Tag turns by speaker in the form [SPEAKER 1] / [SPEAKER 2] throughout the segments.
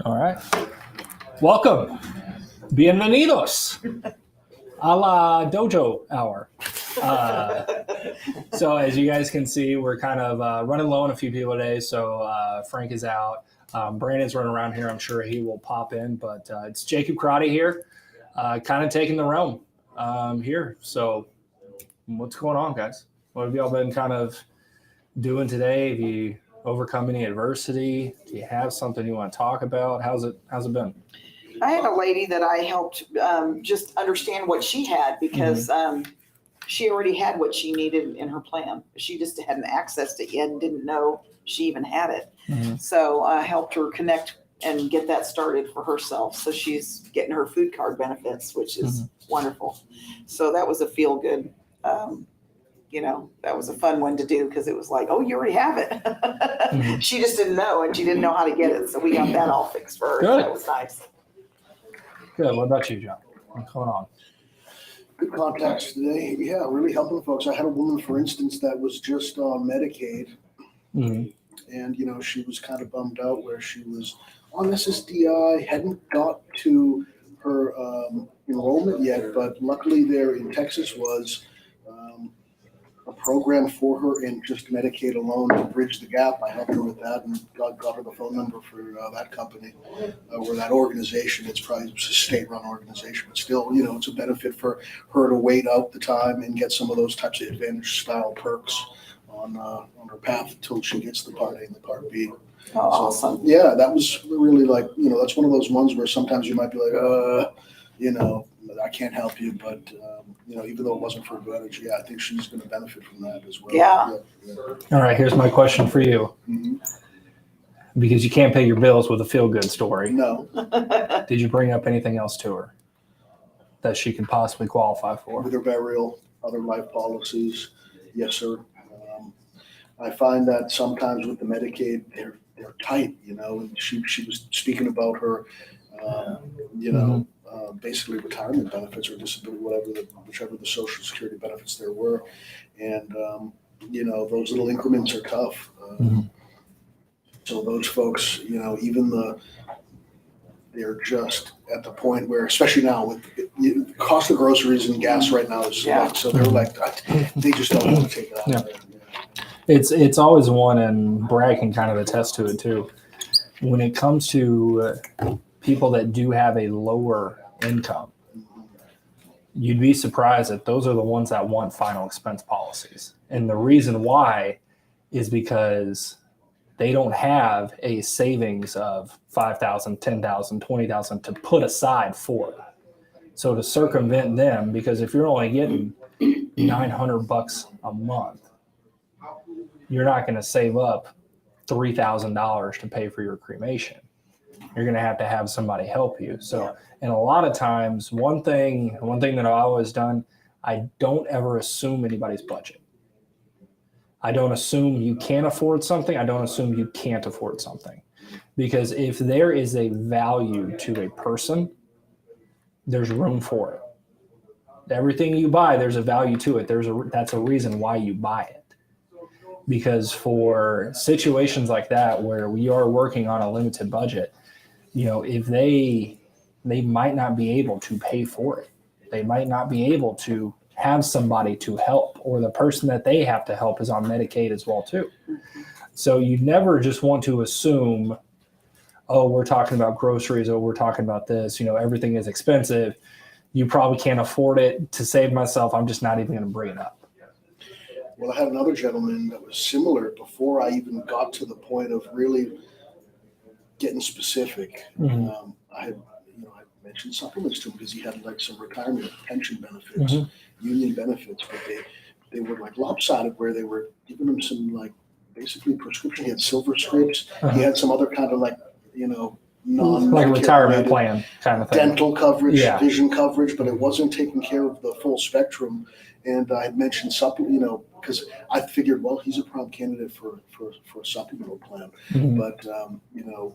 [SPEAKER 1] All right. Welcome. Bienvenidos a la dojo hour. So as you guys can see, we're kind of running low on a few people today. So Frank is out. Brandon's running around here. I'm sure he will pop in, but it's Jacob Karate here, kind of taking the realm here. So what's going on, guys? What have y'all been kind of doing today? Have you overcome any adversity? Do you have something you want to talk about? How's it been?
[SPEAKER 2] I had a lady that I helped just understand what she had because she already had what she needed in her plan. She just hadn't accessed it yet and didn't know she even had it.
[SPEAKER 1] Mm-hmm.
[SPEAKER 2] So I helped her connect and get that started for herself. So she's getting her food card benefits, which is wonderful. So that was a feel good. That was a fun one to do because it was like, oh, you already have it. She just didn't know, and she didn't know how to get it. So we got that all fixed for her.
[SPEAKER 1] Good.
[SPEAKER 2] So that was nice.
[SPEAKER 1] Good. What about you, John? What's going on?
[SPEAKER 3] Good contacts today. Yeah, really helping folks. I had a woman, for instance, that was just on Medicaid, and she was kind of bummed out where she was on SSDI, hadn't got to her enrollment yet, but luckily there in Texas was a program for her in just Medicaid alone to bridge the gap. I helped her with that and got her the phone number for that company or that organization. It's probably a state-run organization, but still, it's a benefit for her to wait out the time and get some of those types of advantage-style perks on her path until she gets the Part A and the Part B.
[SPEAKER 2] Oh, awesome.
[SPEAKER 3] Yeah, that was really that's one of those ones where sometimes you might be like, I can't help you, but even though it wasn't for Advantage, I think she's going to benefit from that as well.
[SPEAKER 2] Yeah.
[SPEAKER 1] All right, here's my question for you.
[SPEAKER 3] Mm-hmm.
[SPEAKER 1] Because you can't pay your bills with a feel-good story.
[SPEAKER 3] No.
[SPEAKER 1] Did you bring up anything else to her that she can possibly qualify for?
[SPEAKER 3] With her burial, other life policies, yes, sir. I find that sometimes with the Medicaid, they're tight, and she was speaking about her, basically retirement benefits or disability, whichever the Social Security benefits there were. And, those little increments are tough. So those folks, they're just at the point where, especially now with the cost of groceries and gas right now is so they're like, they just don't want to take it out.
[SPEAKER 1] Yeah. It's always one, and Brad can kind of attest to it too. When it comes to people that do have a lower income, you'd be surprised that those are the ones that want final expense policies. And the reason why is because they don't have a savings of $5,000, $10,000, $20,000 to put aside for it. So to circumvent them, because if you're only getting $900 a month, you're not going to save up $3,000 to pay for your cremation. You're going to have somebody help you. So, and a lot of times, one thing that I've always done, I don't ever assume anybody's budget. I don't assume you can afford something. I don't assume you can't afford something. Because if there is a value to a person, there's room for it. Everything you buy, there's a value to it. That's a reason why you buy it. Because for situations like that where we are working on a limited budget, if they might not be able to pay for it, they might not be able to have somebody to help, or the person that they have to help is on Medicaid as well too. So you never just want to assume, oh, we're talking about groceries, or we're talking about this, everything is expensive. You probably can't afford it. To save myself, I'm just not even going to bring it up.
[SPEAKER 3] Well, I had another gentleman that was similar before I even got to the point of really getting specific. I mentioned supplements to him because he had some retirement pension benefits, union benefits, but they were lopsided where they were giving him some basically prescription. He had silver scripts. He had some other kind of non
[SPEAKER 1] retirement plan kind of thing.
[SPEAKER 3] Dental coverage, vision coverage, but it wasn't taking care of the full spectrum. And I had mentioned because I figured, well, he's a prime candidate for a supplemental plan.
[SPEAKER 1] Mhm.
[SPEAKER 3] But,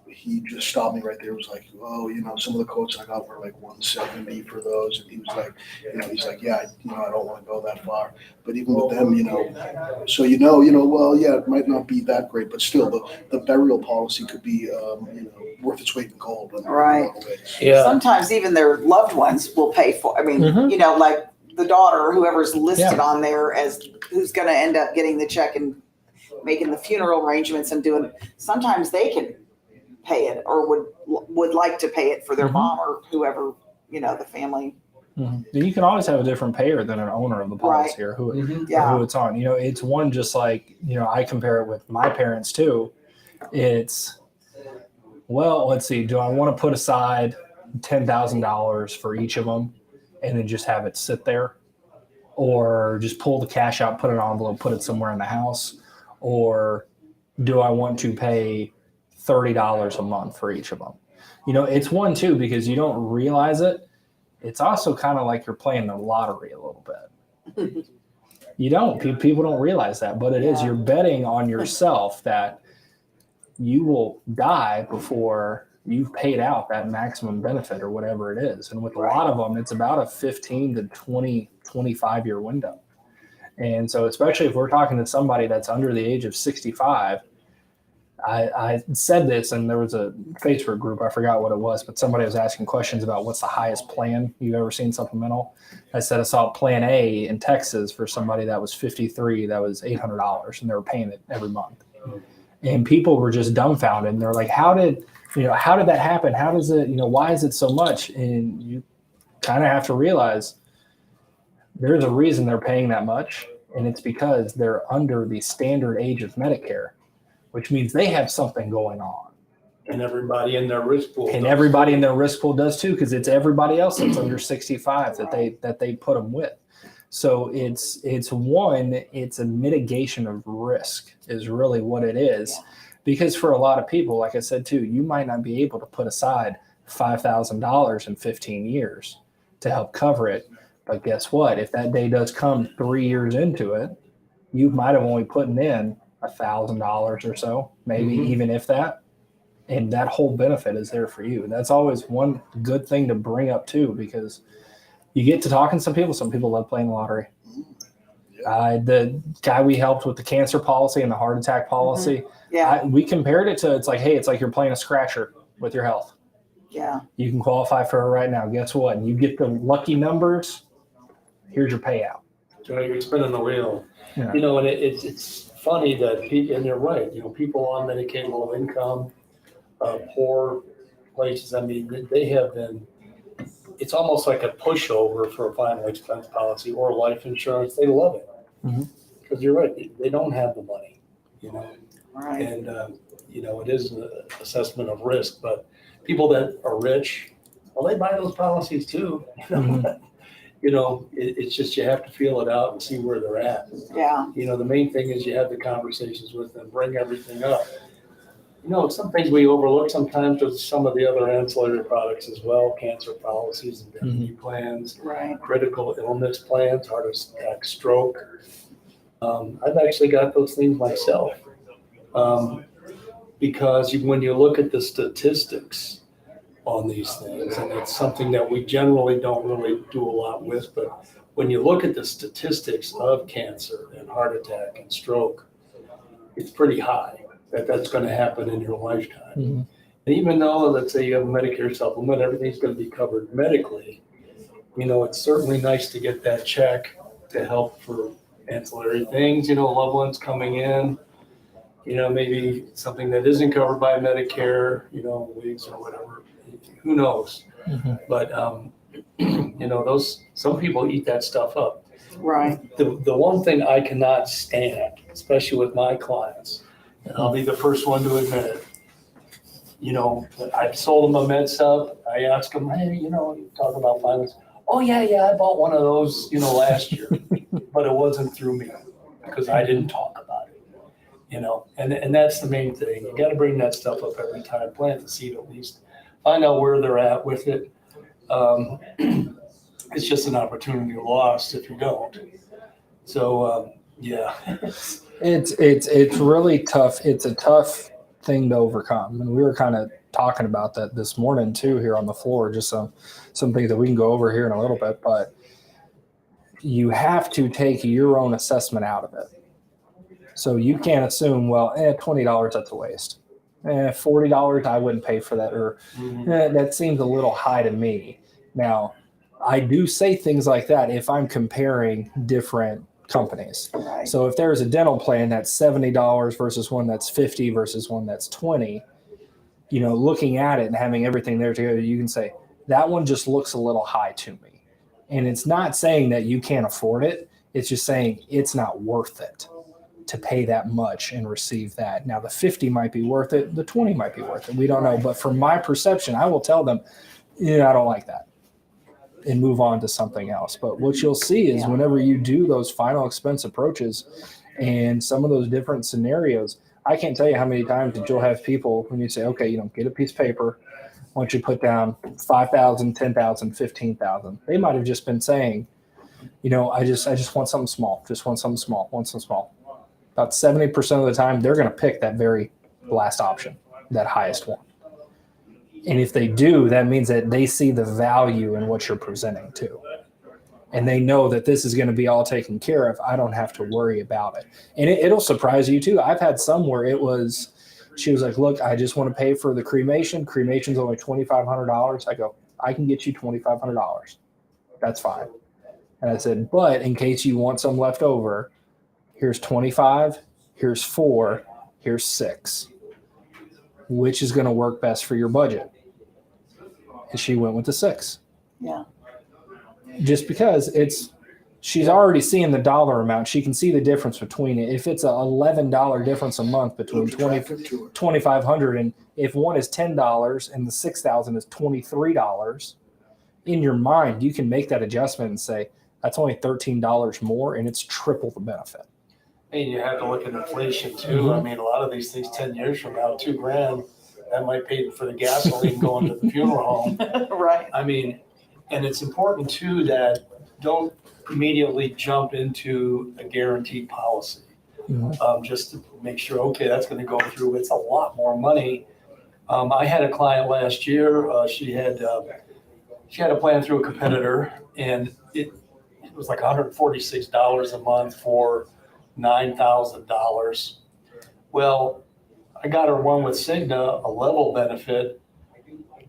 [SPEAKER 3] he just stopped me right there. Was like, oh, some of the quotes I got were like 170 for those. And he was like, yeah, I don't want to go that far. But even with them, so well, yeah, it might not be that great, but still the burial policy could be, worth its weight in gold. In
[SPEAKER 2] Right.
[SPEAKER 3] a lot of ways.
[SPEAKER 4] Yeah.
[SPEAKER 2] Sometimes even their loved ones will pay for,
[SPEAKER 1] Mhm.
[SPEAKER 2] like the daughter or whoever's listed
[SPEAKER 1] Yeah.
[SPEAKER 2] on there as who's going to end up getting the check and making the funeral arrangements and doing, sometimes they can pay it or would like to pay it for their
[SPEAKER 1] Mhm.
[SPEAKER 2] mom or whoever, the family.
[SPEAKER 1] Mhm. You can always have a different payer than an owner of the policy or who
[SPEAKER 2] Yeah.
[SPEAKER 1] who it's on. It's one just like, I compare it with my parents too. It's, well, let's see, do I want to put aside $10,000 for each of them and then just have it sit there? Or just pull the cash out, put it in an envelope, put it somewhere in the house? Or do I want to pay $30 a month for each of them? It's one too, because you don't realize it. It's also kind of like you're playing the lottery a little bit. You don't. People don't realize that, but it is. You're betting on yourself that you will die before you've paid out that maximum benefit or whatever it is. And with a lot of them, it's about a 15 to 20, 25-year window. And so, especially if we're talking to somebody that's under the age of 65, I said this, and there was a Facebook group, I forgot what it was, but somebody was asking questions about what's the highest plan you've ever seen supplemental. I said I saw Plan A in Texas for somebody that was 53, that was $800, and they were paying it every month. And people were just dumbfounded. And they're like, how did that happen? How does it, why is it so much? And you kind of have to realize there's a reason they're paying that much. And it's because they're under the standard age of Medicare, which means they have something going on.
[SPEAKER 4] And everybody in their risk pool.
[SPEAKER 1] And everybody in their risk pool does too, because it's everybody else that's under 65 that they put them with. So it's a mitigation of risk is really what it is.
[SPEAKER 2] Yeah.
[SPEAKER 1] Because for a lot of people, like I said too, you might not be able to put aside $5,000 in 15 years to help cover it. But guess what? If that day does come 3 years into it, you might have only put in $1,000 or so, maybe even if that. And that whole benefit is there for you. That's always one good thing to bring up too, because you get to talking to some people love playing the lottery. The guy we helped with the cancer policy and the heart attack policy, we compared it to, it's like you're playing a scratcher with your health.
[SPEAKER 2] Yeah.
[SPEAKER 1] You can qualify for it right now. Guess what? And you get the lucky numbers, here's your payout.
[SPEAKER 4] So you're spinning the wheel.
[SPEAKER 1] Yeah.
[SPEAKER 4] And it's funny that people, and you're right, people on Medicaid, low income, poor places, they have been, it's almost like a pushover for a final expense policy or life insurance. They love it. Because you're right, they don't have the money,
[SPEAKER 2] Right.
[SPEAKER 4] and, it is an assessment of risk, but people that are rich, well, they buy those policies too. It's just, you have to feel it out and see where they're at.
[SPEAKER 2] Yeah.
[SPEAKER 4] The main thing is you have the conversations with them, bring everything up. Some things we overlook sometimes with some of the other ancillary products as well, cancer policies, indemnity plans,
[SPEAKER 2] Right.
[SPEAKER 4] critical illness plans, heart attack, stroke. I've actually got those things myself. Because when you look at the statistics on these things, and it's something that we generally don't really do a lot with, but when you look at the statistics of cancer and heart attack and stroke, it's pretty high that's going to happen in your lifetime. And even though, let's say you have a Medicare supplement, everything's going to be covered medically, it's certainly nice to get that check to help for ancillary things, loved ones coming in, maybe something that isn't covered by Medicare, wigs or whatever, who knows? But, some people eat that stuff up.
[SPEAKER 2] Right.
[SPEAKER 4] The one thing I cannot stand, especially with my clients, and I'll be the first one to admit it, I've sold them a med sub. I ask them, hey, you talk about finance. Oh, yeah, I bought one of those, last year, but it wasn't through me because I didn't talk about it, and that's the main thing. You got to bring that stuff up every time, plant the seed at least, find out where they're at with it. It's just an opportunity lost if you don't. So, Yeah.
[SPEAKER 1] It's really tough. It's a tough thing to overcome, and we were kind of talking about that this morning too here on the floor. Just some things that we can go over here in a little bit, but you have to take your own assessment out of it. So you can't assume, well, $20 that's a waste. $40 I wouldn't pay for that, or that seems a little high to me. Now, I do say things like that if I'm comparing different companies.
[SPEAKER 2] Right.
[SPEAKER 1] So if there's a dental plan that's $70 versus one that's $50 versus one that's $20, looking at it and having everything there together, you can say that one just looks a little high to me. And it's not saying that you can't afford it. It's just saying it's not worth it to pay that much and receive that. Now the 50 might be worth it. The 20 might be worth it. We don't know. But from my perception, I will tell them, I don't like that, and move on to something else. But what you'll see is whenever you do those final expense approaches and some of those different scenarios, I can't tell you how many times that you'll have people when you say, okay, get a piece of paper. Why don't you put down 5,000, 10,000, 15,000? They might have just been saying, I just want something small. Just want something small. Want something small. About 70% of the time, they're going to pick that very last option, that highest one. And if they do, that means that they see the value in what you're presenting too. And they know that this is going to be all taken care of. I don't have to worry about it. And it'll surprise you too. I've had some where she was like, look, I just want to pay for the cremation. Cremation's only $2,500. I go, I can get you $2,500. That's fine. And I said, but in case you want some left over, here's 25, here's 4, here's 6. Which is going to work best for your budget? And she went with the 6.
[SPEAKER 2] Yeah.
[SPEAKER 1] Just because she's already seeing the dollar amount. She can see the difference between it. If it's an $11 difference a month between $2,500, and if one is $10 and the 6,000 is $23, in your mind, you can make that adjustment and say, that's only $13 more, and it's triple the benefit.
[SPEAKER 4] And you have to look at inflation too. I mean, a lot of these things 10 years from now, $2,000, that might pay for the gasoline going to the funeral home.
[SPEAKER 2] Right.
[SPEAKER 4] I mean, and it's important too that don't immediately jump into a guaranteed policy. Just to make sure, okay, that's going to go through. It's a lot more money. I had a client last year. She had a plan through a competitor, and it was like $146 a month for $9,000. Well, I got her one with Cigna, a level benefit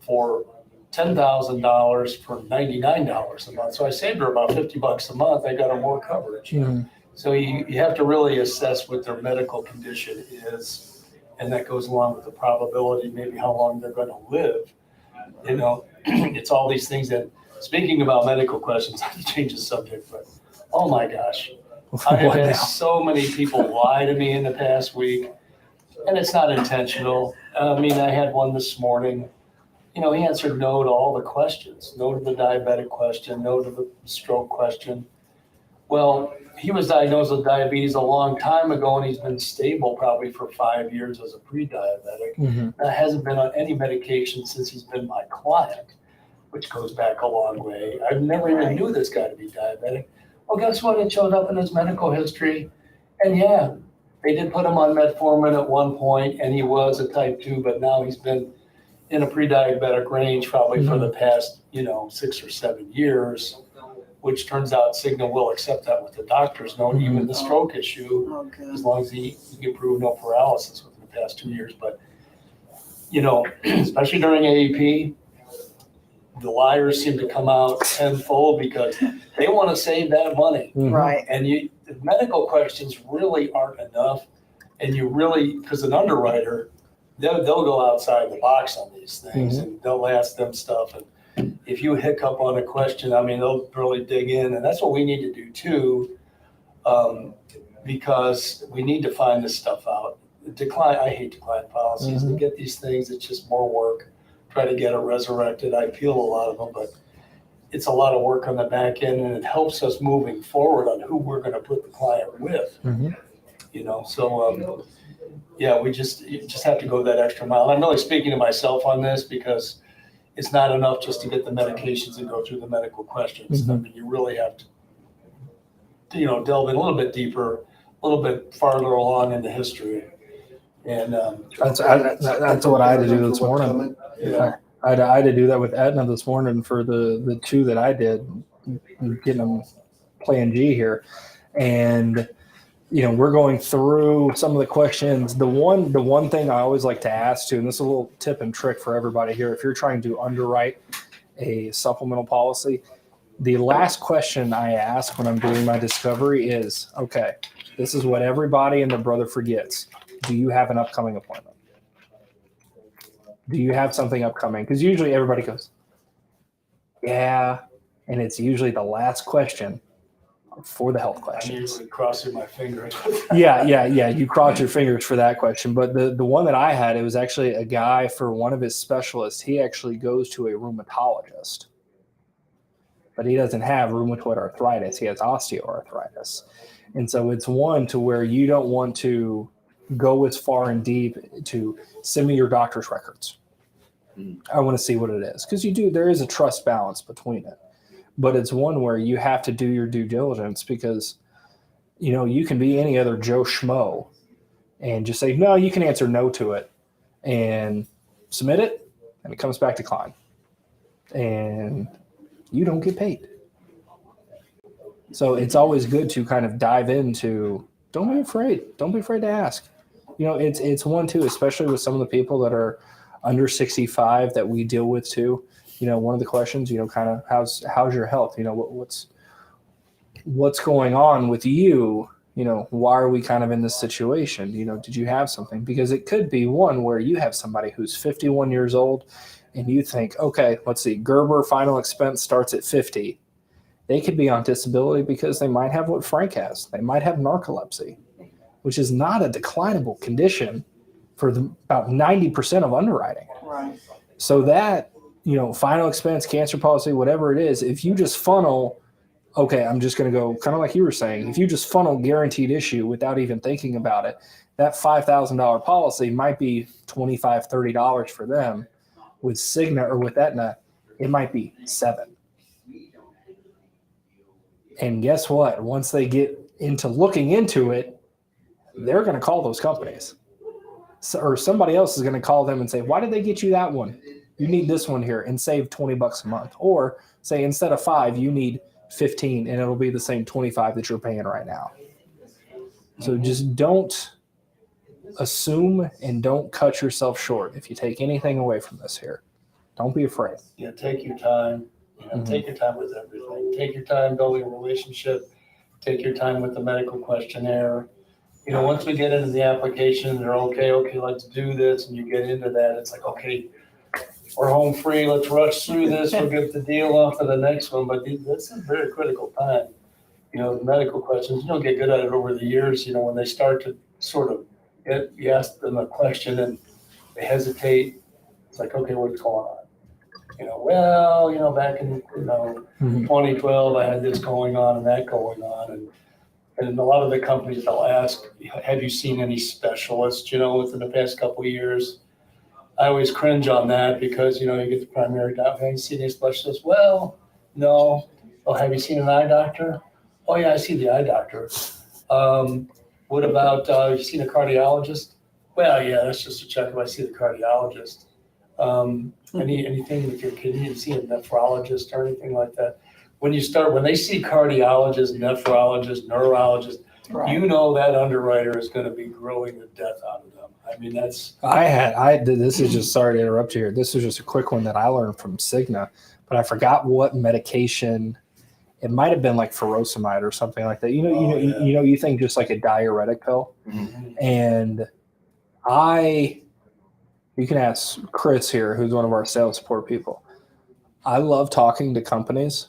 [SPEAKER 4] for $10,000 for $99 a month. So I saved her about $50 a month. I got her more coverage. So you have to really assess what their medical condition is, and that goes along with the probability, maybe how long they're going to live. It's all these things that, speaking about medical questions, I have to change the subject, but oh my gosh. I have had so many people lie to me in the past week, and it's not intentional. I mean, I had one this morning. He answered no to all the questions. No to the diabetic question, no to the stroke question. Well, he was diagnosed with diabetes a long time ago, and he's been stable probably for 5 years as a pre-diabetic. Hasn't been on any medication since he's been my client, which goes back a long way. I never even knew this guy to be diabetic. Well, guess what? It showed up in his medical history. And yeah, they did put him on metformin at one point, and he was a type 2, but now he's been in a pre-diabetic range probably for the past, 6 or 7 years, which turns out Cigna will accept that with the doctor's note, even the stroke issue, as long as he can prove no paralysis within the past 2 years. But, especially during AEP, the liars seem to come out tenfold because they want to save that money.
[SPEAKER 2] Right.
[SPEAKER 4] And the medical questions really aren't enough. And because an underwriter, they'll go outside the box on these things and they'll ask them stuff. And if you hiccup on a question, I mean, they'll really dig in. And that's what we need to do too, because we need to find this stuff out. I hate decline policies. To get these things, it's just more work. Try to get it resurrected. I appeal a lot of them, but it's a lot of work on the back end, and it helps us moving forward on who we're going to put the client with. So you just have to go that extra mile. I'm really speaking to myself on this because it's not enough just to get the medications and go through the medical questions. I mean, you really have to, delve in a little bit deeper little bit farther along in the history. And
[SPEAKER 1] That's what I had to do this morning.
[SPEAKER 4] yeah,
[SPEAKER 1] I had to do that with Aetna this morning for the two that I did, getting them playing G here. And, we're going through some of the questions. The one thing I always like to ask too, and this is a little tip and trick for everybody here, if you're trying to underwrite a supplemental policy, the last question I ask when I'm doing my discovery is, okay, this is what everybody and their brother forgets. Do you have an upcoming appointment? Do you have something upcoming? Because usually everybody goes, yeah. And it's usually the last question for the health
[SPEAKER 4] I'm
[SPEAKER 1] questions.
[SPEAKER 4] usually crossing my fingers.
[SPEAKER 1] Yeah. You cross your fingers for that question. But the one that I had, it was actually a guy for one of his specialists. He actually goes to a rheumatologist. But he doesn't have rheumatoid arthritis. He has osteoarthritis. And so it's one to where you don't want to go as far and deep to send me your doctor's records. I want to see what it is. Because there is a trust balance between it. But it's one where you have to do your due diligence because, you can be any other Joe Schmo and just say, no, you can answer no to it and submit it and it comes back declined. And you don't get paid. So it's always good to kind of dive into, don't be afraid. Don't be afraid to ask. It's one too, especially with some of the people that are under 65 that we deal with too. One of the questions, kind of how's your health? What's going on with you? Why are we kind of in this situation? Did you have something? Because it could be one where you have somebody who's 51 years old and you think, okay, let's see, Gerber final expense starts at 50. They could be on disability because they might have what Frank has. They might have narcolepsy, which is not a declinable condition for about 90% of underwriting.
[SPEAKER 2] Right.
[SPEAKER 1] So that, final expense, cancer policy, whatever it is, if you just funnel, okay, I'm just going to go kind of like you were saying, if you just funnel guaranteed issue without even thinking about it, that $5,000 policy might be $25, $30 for them. With Cigna or with Aetna, it might be $7. And guess what? Once they get into looking into it, they're going to call those companies. Or somebody else is going to call them and say, why did they get you that one? You need this one here and save $20 a month. Or say instead of 5, you need 15 and it'll be the same 25 that you're paying right now. So just don't assume and don't cut yourself short. If you take anything away from this here, don't be afraid.
[SPEAKER 4] Yeah, take your time. Take your time with everything. Take your time building a relationship. Take your time with the medical questionnaire. Once we get into the application, they're okay, let's do this. And you get into that, it's like, okay, we're home free. Let's rush through this. We'll get the deal off of the next one. But this is a very critical time. The medical questions, you don't get good at it over the years. When they start to sort of you ask them a question and they hesitate. It's like, okay, what's going on? Back in 2012, I had this going on and that going on, and a lot of the companies they'll ask, have you seen any specialists? Within the past couple of years. I always cringe on that because you get the primary doctor. Have you seen any specialists? Well, no. Oh, have you seen an eye doctor? Oh yeah, I see the eye doctor. What about, have you seen a cardiologist? Well, yeah, that's just a check if I see the cardiologist. Anything with your kidney, you see a nephrologist or anything like that. When they see cardiologists, nephrologists, neurologists,
[SPEAKER 2] Right.
[SPEAKER 4] That underwriter is going to be grilling the death out of them. I mean, that's.
[SPEAKER 1] This is just, sorry to interrupt you here. This is just a quick one that I learned from Cigna, but I forgot what medication. It might have been like furosemide or something like that. You think just like a diuretic pill.
[SPEAKER 4] Mm-hmm.
[SPEAKER 1] And you can ask Chris here, who's one of our sales support people. I love talking to companies,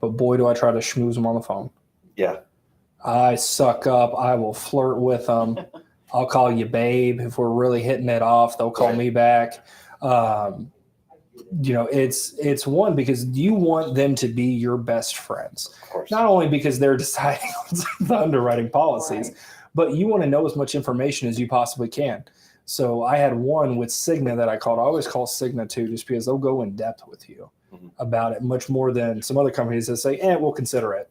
[SPEAKER 1] but boy, do I try to schmooze them on the phone.
[SPEAKER 5] Yeah.
[SPEAKER 1] I suck up. I will flirt with them. I'll call you babe. If we're really hitting it off, they'll call me back. It's one because you want them to be your best friends.
[SPEAKER 5] Of course.
[SPEAKER 1] Not only because they're deciding on the underwriting policies,
[SPEAKER 2] Right.
[SPEAKER 1] but you want to know as much information as you possibly can. So I had one with Cigna that I called. I always call Cigna too, just because they'll go in depth with you about it much more than some other companies that say, we'll consider it.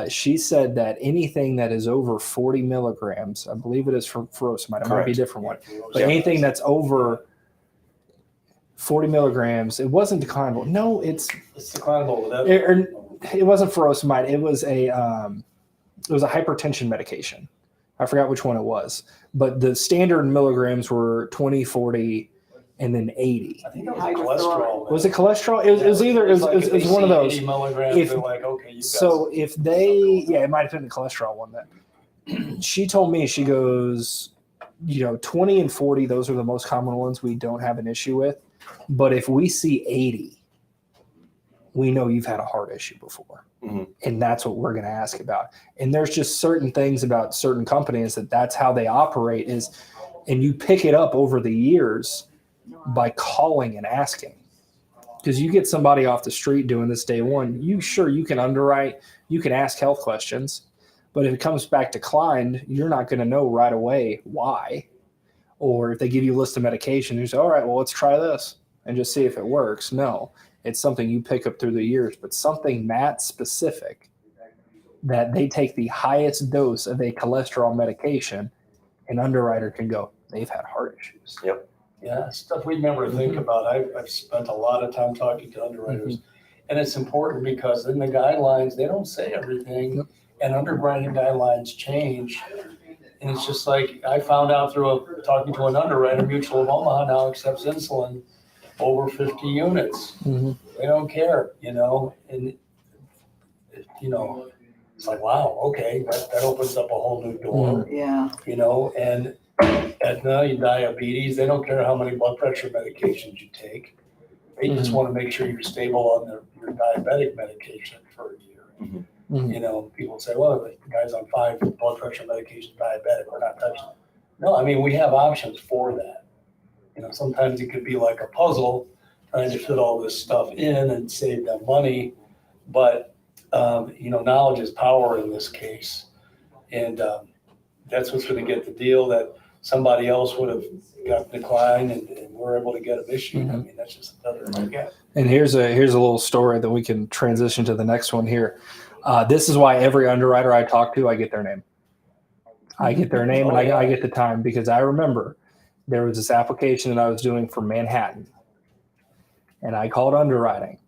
[SPEAKER 1] She said that anything that is over 40 milligrams, I believe it is for furosemide, it might be a different one, but anything that's over 40 milligrams, it wasn't declinable. No, it's
[SPEAKER 4] declinable.
[SPEAKER 1] It wasn't furosemide. It was a hypertension medication. I forgot which one it was, but the standard milligrams were 20, 40, and then 80.
[SPEAKER 4] I think that was cholesterol.
[SPEAKER 1] Was it cholesterol? It was one of those.
[SPEAKER 4] 80 milligrams, they're like, okay, you
[SPEAKER 1] so if they, it might have been the cholesterol one then. She told me, she goes, 20 and 40, those are the most common ones we don't have an issue with. But if we see 80, we know you've had a heart issue before. Mm-hmm. And that's what we're going to ask about. And there's just certain things about certain companies that's how they operate is, and you pick it up over the years by calling and asking. Because you get somebody off the street doing this day one, you can underwrite, you can ask health questions, but if it comes back declined, you're not going to know right away why. Or if they give you a list of medication, you say, all right, well, let's try this and just see if it works. No, it's something you pick up through the years, but something that specific that they take the highest dose of a cholesterol medication, an underwriter can go, they've had heart issues.
[SPEAKER 4] Yep. Yeah, stuff we never think about. I've spent a lot of time talking to underwriters, and it's important because in the guidelines, they don't say everything, and underwriting guidelines change. And it's just like I found out through talking to an underwriter, Mutual of Omaha now accepts insulin over 50 units. Mm-hmm. They don't care, and it's like, wow, okay, that opens up a whole new door.
[SPEAKER 2] Yeah.
[SPEAKER 4] And at diabetes, they don't care how many blood pressure medications you take. They just want to make sure you're stable on your diabetic medication for a year. Mm-hmm. People say, well, the guy's on 5 blood pressure medications, diabetic, we're not touching it. No, we have options for that. Sometimes it could be like a puzzle trying to fit all this stuff in and save them money. But, knowledge is power in this case. And that's what's going to get the deal that somebody else would have got declined and we're able to get them issued.
[SPEAKER 1] Mm-hmm.
[SPEAKER 4] That's just another thing.
[SPEAKER 1] And here's a little story that we can transition to the next one here. This is why every underwriter I talk to, I get their name. I get their name and I get the time, because I remember there was this application that I was doing for Manhattan, and I called underwriting,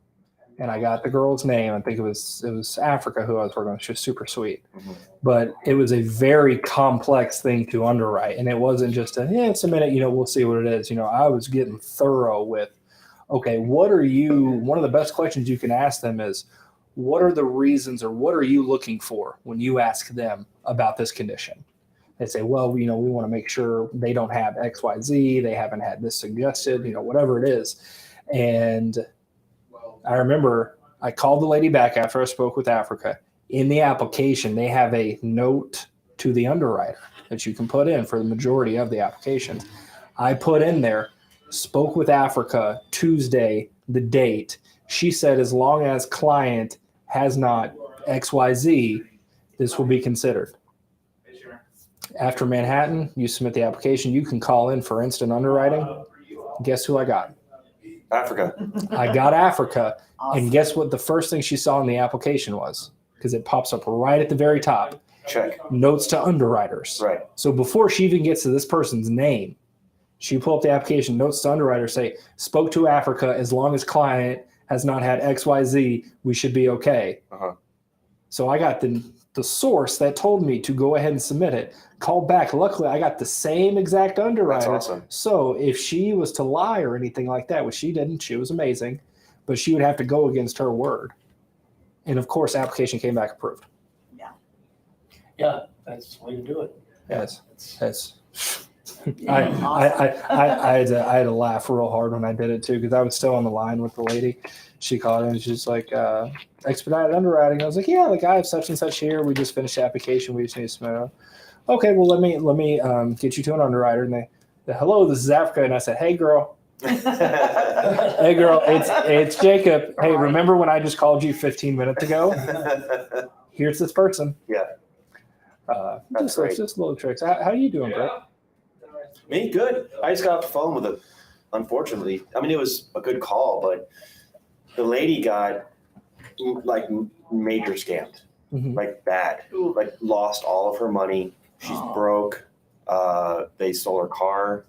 [SPEAKER 1] and I got the girl's name. I think it was Africa who I was working with. She was super sweet, but it was a very complex thing to underwrite, and it wasn't just it's a minute, we'll see what it is. I was getting thorough with, okay, one of the best questions you can ask them is, what are the reasons or what are you looking for when you ask them about this condition? They say, well, we want to make sure they don't have XYZ, they haven't had this suggested, whatever it is. And I remember I called the lady back after I spoke with Africa. In the application, they have a note to the underwriter that you can put in for the majority of the applications. I put in there, spoke with Africa Tuesday, the date. She said, as long as client has not XYZ, this will be considered. After Manhattan, you submit the application. You can call in for instant underwriting. Guess who I got?
[SPEAKER 5] Africa.
[SPEAKER 1] I got Africa.
[SPEAKER 2] Awesome.
[SPEAKER 1] And guess what the first thing she saw in the application was? Because it pops up right at the very top.
[SPEAKER 5] Check.
[SPEAKER 1] Notes to underwriters.
[SPEAKER 5] Right.
[SPEAKER 1] So before she even gets to this person's name, she pull up the application, notes to underwriters, say, spoke to Africa, as long as client has not had XYZ, we should be okay.
[SPEAKER 5] Uh-huh.
[SPEAKER 1] So I got the source that told me to go ahead and submit it. Called back. Luckily, I got the same exact underwriter.
[SPEAKER 5] That's awesome.
[SPEAKER 1] So if she was to lie or anything like that, which she didn't, she was amazing, but she would have to go against her word. And of course, application came back approved.
[SPEAKER 4] Yeah, that's the way to do it.
[SPEAKER 1] Yes, that's. I had to laugh real hard when I did it too, because I was still on the line with the lady. She called and she's like, expedited underwriting. I was like, yeah, I have such and such here. We just finished the application. We just need to submit it. Okay, well, let me get you to an underwriter. And they hello, this is Africa. And I said, hey, girl. Hey, girl, it's Jacob. Hey, remember when I just called you 15 minutes ago? Here's this person.
[SPEAKER 5] Yeah.
[SPEAKER 1] Just little tricks. How are you doing, Brett?
[SPEAKER 5] Me, good. I just got off the phone with unfortunately, it was a good call, but the lady got major scammed. like bad,
[SPEAKER 2] Ooh.
[SPEAKER 5] like lost all of her money. She's broke. They stole her car.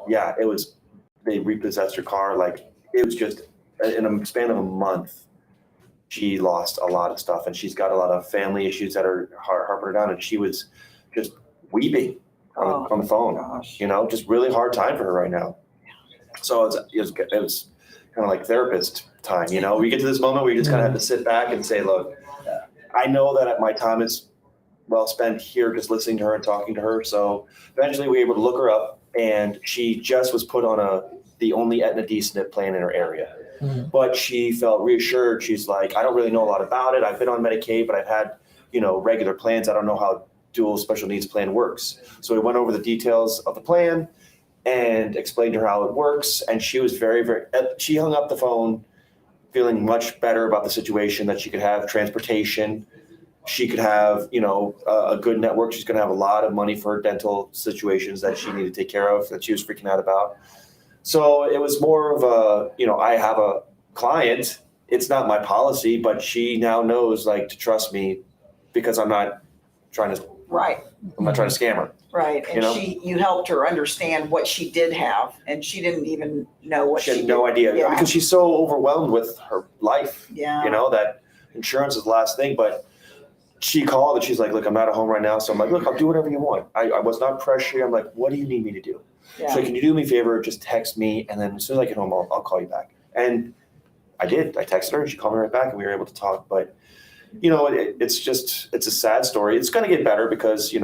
[SPEAKER 5] Yeah, they repossessed her car. Like it was just in a span of a month, she lost a lot of stuff, and she's got a lot of family issues that are harping her down, and she was just weeping on the phone.
[SPEAKER 2] Gosh.
[SPEAKER 5] Just really hard time for her right now. So it was kind of like therapist time. We get to this moment where you just kind of have to sit back and say, look, I know that my time is well spent here just listening to her and talking to her. So eventually we were able to look her up, and she just was put on the only Aetna D-SNP plan in her area. But she felt reassured. She's like, I don't really know a lot about it. I've been on Medicaid, but I've had, regular plans. I don't know how dual special needs plan works. So we went over the details of the plan and explained to her how it works. And she was very, very, she hung up the phone feeling much better about the situation, that she could have transportation. She could have, a good network. She's going to have a lot of money for her dental situations that she needed to take care of, that she was freaking out about. So it was more of I have a client. It's not my policy, but she now knows to trust me because I'm not trying to scam her.
[SPEAKER 2] Right. And you helped her understand what she did have, and she didn't even know what
[SPEAKER 5] she had no idea because she's so overwhelmed with her life.
[SPEAKER 2] Yeah.
[SPEAKER 5] That insurance is the last thing, but she called and she's like, look, I'm not at home right now. So I'm like, look, I'll do whatever you want. I was not pressuring. I'm like, what do you need me to do?
[SPEAKER 2] Yeah.
[SPEAKER 5] So can you do me a favor? Just text me. And then as soon as I get home, I'll call you back. And I did. I texted her and she called me right back and we were able to talk. But, it's a sad story. It's going to get better because,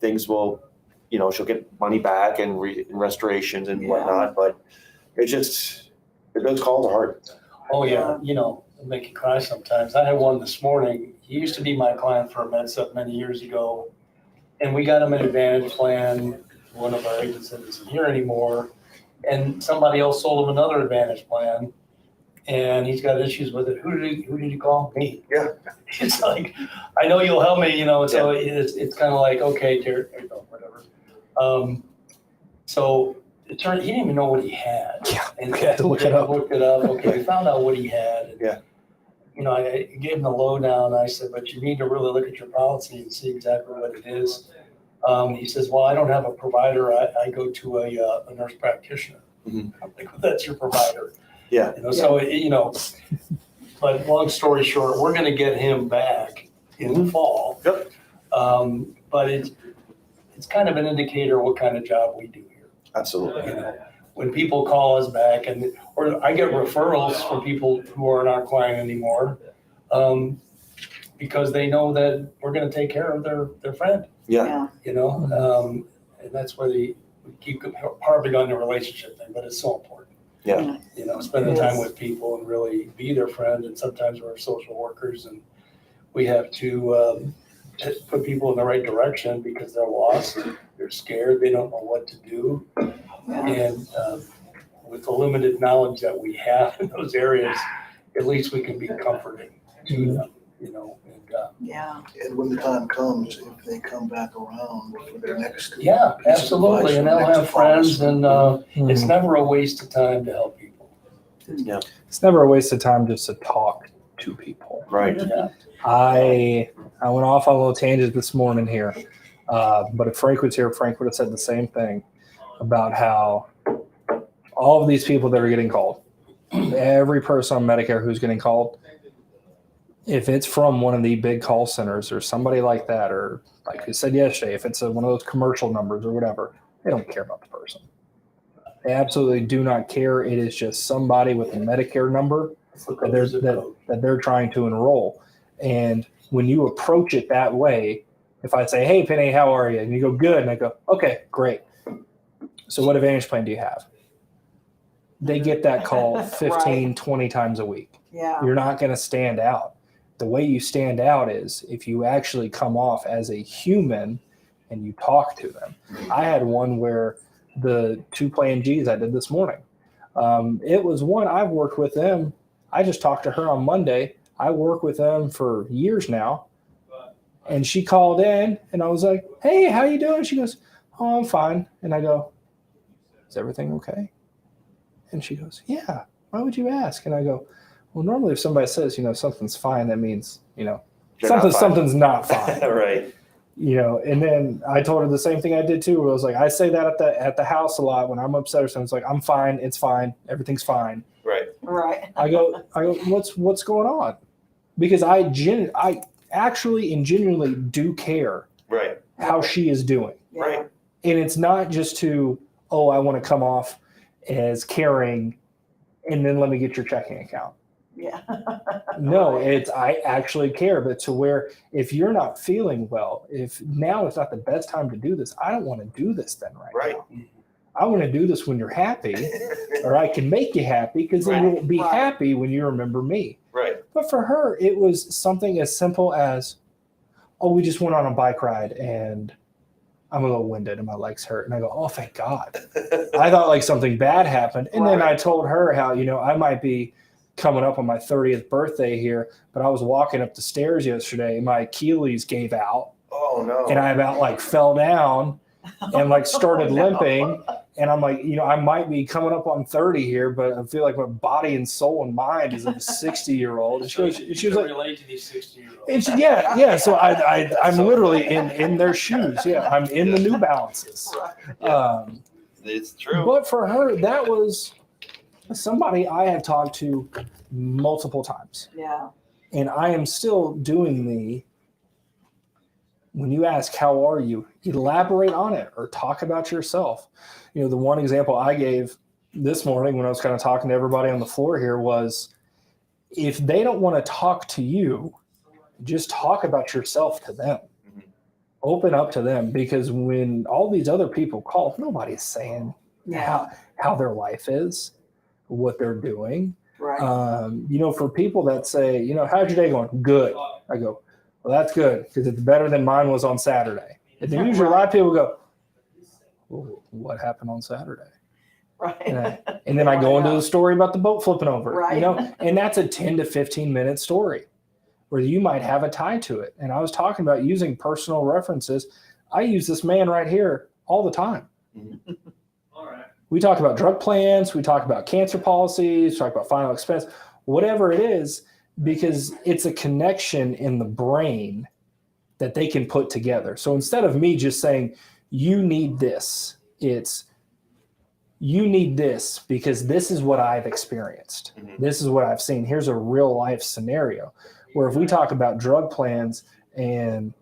[SPEAKER 5] things will, she'll get money back and restorations and whatnot. But those calls are hard.
[SPEAKER 4] Oh, yeah. It'll make you cry sometimes. I had one this morning. He used to be my client for a MedSup many years ago. And we got him an Advantage plan. One of our agents that isn't here anymore. And somebody else sold him another Advantage plan. And he's got issues with it. Who did you call? Me.
[SPEAKER 5] Yeah.
[SPEAKER 4] It's like, I know you'll help me, so it's kind of like, okay, Jared, whatever. So it turned, he didn't even know what he had.
[SPEAKER 1] Yeah.
[SPEAKER 4] And
[SPEAKER 1] We had to look it up.
[SPEAKER 4] Looked it up. Okay, we found out what he had. And,
[SPEAKER 5] Yeah.
[SPEAKER 4] I gave him the lowdown. I said, but you need to really look at your policy and see exactly what it is. He says, well, I don't have a provider. I go to a nurse practitioner. I'm like, well, that's your provider.
[SPEAKER 5] Yeah.
[SPEAKER 4] So, but long story short, we're going to get him back in the fall.
[SPEAKER 5] Yep.
[SPEAKER 4] But it's kind of an indicator what kind of job we do here.
[SPEAKER 5] Absolutely.
[SPEAKER 4] When people call us back or I get referrals from people who aren't our client anymore, because they know that we're going to take care of their friend.
[SPEAKER 5] Yeah.
[SPEAKER 4] And that's where we keep harping on the relationship thing, but it's so important.
[SPEAKER 5] Yeah.
[SPEAKER 4] Spending time with people and really be their friend. And sometimes we're social workers and we have to put people in the right direction because they're lost, they're scared, they don't know what to do. And with the limited knowledge that we have in those areas, at least we can be comforting to them,
[SPEAKER 3] And when the time comes, if they come back around for their next.
[SPEAKER 4] Yeah, absolutely. And they'll have friends and it's never a waste of time to help people.
[SPEAKER 5] Yeah.
[SPEAKER 1] It's never a waste of time just to talk to people.
[SPEAKER 5] Right.
[SPEAKER 4] Yeah.
[SPEAKER 1] I went off on a little tangent this morning here, but if Frank was here, Frank would have said the same thing about how all of these people that are getting called, every person on Medicare who's getting called, if it's from one of the big call centers or somebody like that, or like you said yesterday, if it's one of those commercial numbers or whatever, they don't care about the person. They absolutely do not care. It is just somebody with a Medicare number that they're trying to enroll. And when you approach it that way, if I say, hey, Penny, how are you? And you go, good. And I go, okay, great. So what Advantage plan do you have? They get that call 15, 20 times a week.
[SPEAKER 2] Yeah.
[SPEAKER 1] You're not going to stand out. The way you stand out is if you actually come off as a human and you talk to them. I had one where the 2 Plan Gs I did this morning. It was one I've worked with them. I just talked to her on Monday. I work with them for years now. And she called in and I was like, hey, how you doing? She goes, oh, I'm fine. And I go, is everything okay? And she goes, yeah, why would you ask? And I go, well, normally if somebody says, something's fine, that means,
[SPEAKER 5] You're not fine.
[SPEAKER 1] something's not fine.
[SPEAKER 5] Right.
[SPEAKER 1] You know, and then I told her the same thing I did too. Where I was like, I say that at the house a lot when I'm upset or something. It's like, I'm fine, it's fine, everything's fine.
[SPEAKER 5] Right.
[SPEAKER 2] Right.
[SPEAKER 1] I go, what's going on? Because I actually and genuinely do care
[SPEAKER 5] Right.
[SPEAKER 1] how she is doing.
[SPEAKER 2] Yeah.
[SPEAKER 5] Right.
[SPEAKER 1] And it's not just to, oh, I want to come off as caring and then let me get your checking account.
[SPEAKER 2] Yeah.
[SPEAKER 1] No, I actually care, but to where if you're not feeling well, if now is not the best time to do this, I don't want to do this then
[SPEAKER 5] Right.
[SPEAKER 1] now. I want to do this when you're happy, or I can make you happy because then
[SPEAKER 2] Right,
[SPEAKER 1] you'll be
[SPEAKER 2] right.
[SPEAKER 1] happy when you remember me.
[SPEAKER 5] Right.
[SPEAKER 1] But for her, it was something as simple as, oh, we just went on a bike ride and I'm a little winded and my legs hurt. And I go, oh, thank God. I thought like something bad happened. And then I told her how, you know, I might be coming up on my 30th birthday here, but I was walking up the stairs yesterday and my Achilles gave out
[SPEAKER 5] Oh no.
[SPEAKER 1] and I about like fell down and like started
[SPEAKER 2] Oh, no.
[SPEAKER 1] limping. And I'm like, you know, I might be coming up on 30 here, but I feel like my body and soul and mind is of a 60-year-old. And she was like,
[SPEAKER 4] relate to these 60-year-olds.
[SPEAKER 1] it's, yeah. So I'm literally in their shoes. Yeah, I'm in the New Balances.
[SPEAKER 5] It's true.
[SPEAKER 1] But for her, that was somebody I have talked to multiple times.
[SPEAKER 2] Yeah.
[SPEAKER 1] And I am still doing when you ask, how are you? Elaborate on it or talk about yourself. You know, the one example I gave this morning when I was kind of talking to everybody on the floor here was, if they don't want to talk to you, just talk about yourself to them.
[SPEAKER 5] Mhm.
[SPEAKER 1] Open up to them, because when all these other people call, nobody's saying how their life is, what they're doing.
[SPEAKER 2] Right.
[SPEAKER 1] You know, for people that say, you know, how's your day going? Good. I go, well, that's good, because it's better than mine was on Saturday. And then usually a lot of people go, well, what happened on Saturday?
[SPEAKER 2] Right.
[SPEAKER 1] And then I go into the story about the boat flipping over,
[SPEAKER 2] Right.
[SPEAKER 1] you know, and that's a 10 to 15 minute story where you might have a tie to it. And I was talking about using personal references. I use this man right here all the time.
[SPEAKER 5] Mhm.
[SPEAKER 1] We talk about drug plans. We talk about cancer policies, we talk about final expense, whatever it is, because it's a connection in the brain that they can put together. So instead of me just saying, you need this, it's, you need this because this is what I've experienced.
[SPEAKER 5] Mhm.
[SPEAKER 1] This is what I've seen. Here's a real life scenario where if we talk about drug plans and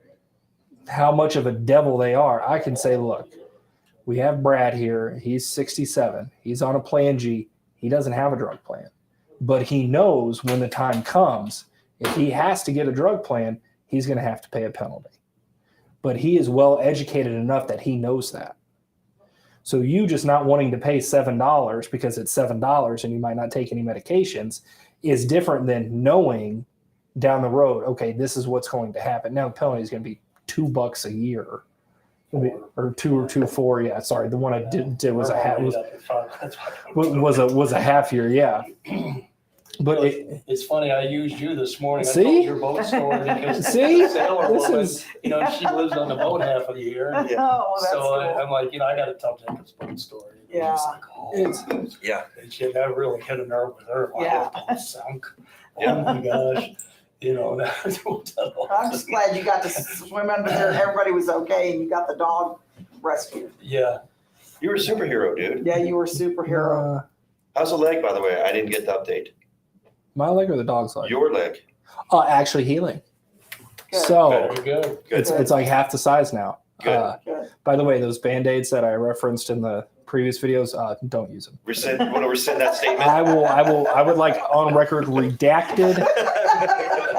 [SPEAKER 1] how much of a devil they are, I can say, look, we have Brad here. He's 67. He's on a plan G. He doesn't have a drug plan, but he knows when the time comes, if he has to get a drug plan, he's going to have to pay a penalty. But he is well educated enough that he knows that. So you just not wanting to pay $7 because it's $7 and you might not take any medications is different than knowing down the road, okay, this is what's going to happen. Now the penalty is going to be $2 a year, or 2 or 2.4. Yeah, sorry, the one I did was a half was a half year. Yeah, but
[SPEAKER 4] It's funny. I used you this morning. I
[SPEAKER 1] See?
[SPEAKER 4] told your boat story because
[SPEAKER 1] See?
[SPEAKER 4] the sailor
[SPEAKER 1] This
[SPEAKER 4] woman,
[SPEAKER 1] is-
[SPEAKER 4] you know, she lives on the boat half of the year.
[SPEAKER 5] Yeah.
[SPEAKER 2] Oh, that's
[SPEAKER 4] So
[SPEAKER 2] cool.
[SPEAKER 4] I'm like, you know, I got to tell Jacob's boat story. And
[SPEAKER 2] Yeah.
[SPEAKER 4] It's like, oh,
[SPEAKER 1] It's-
[SPEAKER 5] Yeah.
[SPEAKER 4] and she, that really hit a nerve with her. Like,
[SPEAKER 2] Yeah.
[SPEAKER 4] that boat sunk.
[SPEAKER 5] Yeah.
[SPEAKER 4] Oh my gosh. You know,
[SPEAKER 2] I'm just glad you got to swim under there and everybody was okay and you got the dog rescued.
[SPEAKER 4] Yeah.
[SPEAKER 5] You were a superhero, dude.
[SPEAKER 2] Yeah, you were a superhero.
[SPEAKER 5] How's the leg, by the way? I didn't get the update.
[SPEAKER 1] My leg or the dog's leg?
[SPEAKER 5] Your leg.
[SPEAKER 1] Actually healing.
[SPEAKER 2] Good.
[SPEAKER 1] So
[SPEAKER 4] Very good.
[SPEAKER 1] it's like half the size now.
[SPEAKER 5] Good.
[SPEAKER 2] Good.
[SPEAKER 1] By the way, those Band-Aids that I referenced in the previous videos, don't use them.
[SPEAKER 5] Rescind. Want to rescind that statement?
[SPEAKER 1] I would like on record redacted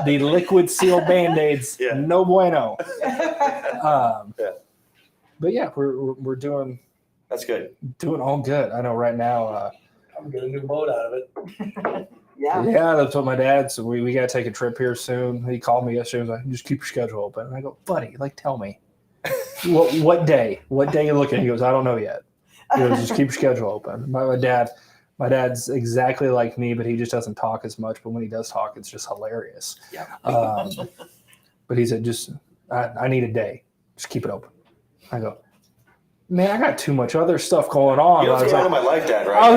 [SPEAKER 1] the liquid seal Band-Aids.
[SPEAKER 5] Yeah.
[SPEAKER 1] No bueno.
[SPEAKER 5] Yeah.
[SPEAKER 1] But yeah, we're doing
[SPEAKER 5] That's good.
[SPEAKER 1] all good. I know right now.
[SPEAKER 4] I'm getting a new boat out of it.
[SPEAKER 2] Yeah.
[SPEAKER 1] Yeah, that's what my dad said. We got to take a trip here soon. He called me yesterday. He was like, just keep your schedule open. And I go, buddy, like, tell me. What day? What day you looking? He goes, I don't know yet. He goes, just keep your schedule open. My dad's exactly like me, but he just doesn't talk as much. But when he does talk, it's just hilarious.
[SPEAKER 5] Yeah.
[SPEAKER 1] But he said, I need a day. Just keep it open. I go, man, I got too much other stuff going on.
[SPEAKER 5] You don't
[SPEAKER 1] I was
[SPEAKER 5] say
[SPEAKER 1] like,
[SPEAKER 5] my life, Dad, right?
[SPEAKER 1] I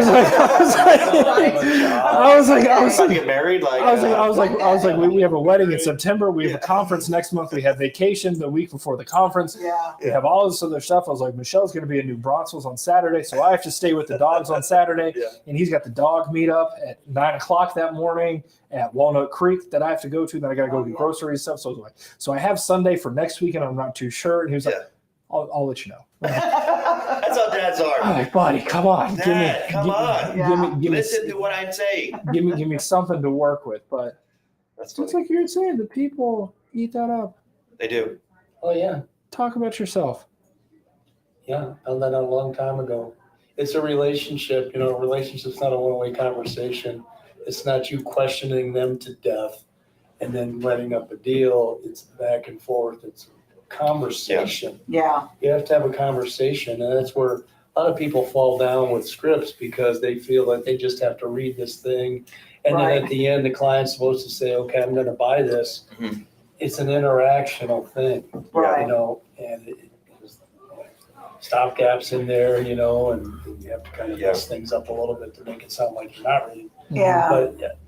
[SPEAKER 1] was like,
[SPEAKER 5] About to get married. Like,
[SPEAKER 1] I was like, we have a wedding in September. We have a conference next month. We have vacation the week before the conference.
[SPEAKER 2] Yeah.
[SPEAKER 1] We have all this other stuff. I was like, Michelle's going to be in New Braunfels on Saturday, so I have to stay with the dogs on Saturday.
[SPEAKER 5] Yeah.
[SPEAKER 1] And he's got the dog meetup at 9:00 that morning at Walnut Creek that I have to go to. Then I got to go get groceries and stuff. So I was like, so I have Sunday for next week, and I'm not too sure. And he was like, I'll let you know.
[SPEAKER 5] That's how dads are.
[SPEAKER 1] I'm like, buddy, come on,
[SPEAKER 5] Dad, come on.
[SPEAKER 1] give me,
[SPEAKER 5] Listen to what I'm saying.
[SPEAKER 1] give me something to work with. But
[SPEAKER 5] That's
[SPEAKER 1] just
[SPEAKER 5] funny.
[SPEAKER 1] like you're saying, the people eat that up.
[SPEAKER 5] They do.
[SPEAKER 4] Oh, yeah.
[SPEAKER 1] Talk about yourself.
[SPEAKER 4] Yeah, found that out a long time ago. It's a relationship. A relationship's not a one-way conversation. It's not you questioning them to death and then letting up a deal. It's back and forth. It's conversation.
[SPEAKER 2] Yeah.
[SPEAKER 4] You have to have a conversation, and that's where a lot of people fall down with scripts because they feel like they just have to read this thing, and
[SPEAKER 2] Right.
[SPEAKER 4] then at the end the client's supposed to say, okay, I'm going to buy this.
[SPEAKER 5] Mhm.
[SPEAKER 4] It's an interactional thing,
[SPEAKER 2] Right.
[SPEAKER 4] and there's stopgaps in there, and you have to kind of mess things up a little bit to make it sound like you're not reading.
[SPEAKER 2] Yeah.
[SPEAKER 4] But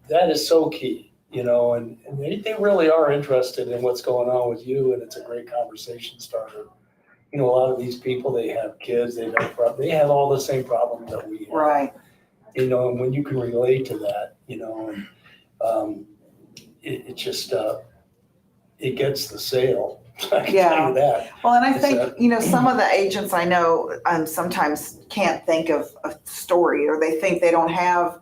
[SPEAKER 4] that is so key, and they really are interested in what's going on with you, and it's a great conversation starter. A lot of these people, they have kids, they have all the same problems that we have.
[SPEAKER 2] Right.
[SPEAKER 4] And when you can relate to that, and it just, it gets the sale. I can tell you that.
[SPEAKER 2] Well, and I
[SPEAKER 4] It's
[SPEAKER 2] think, some of the agents I know sometimes can't think of a story, or they think they don't have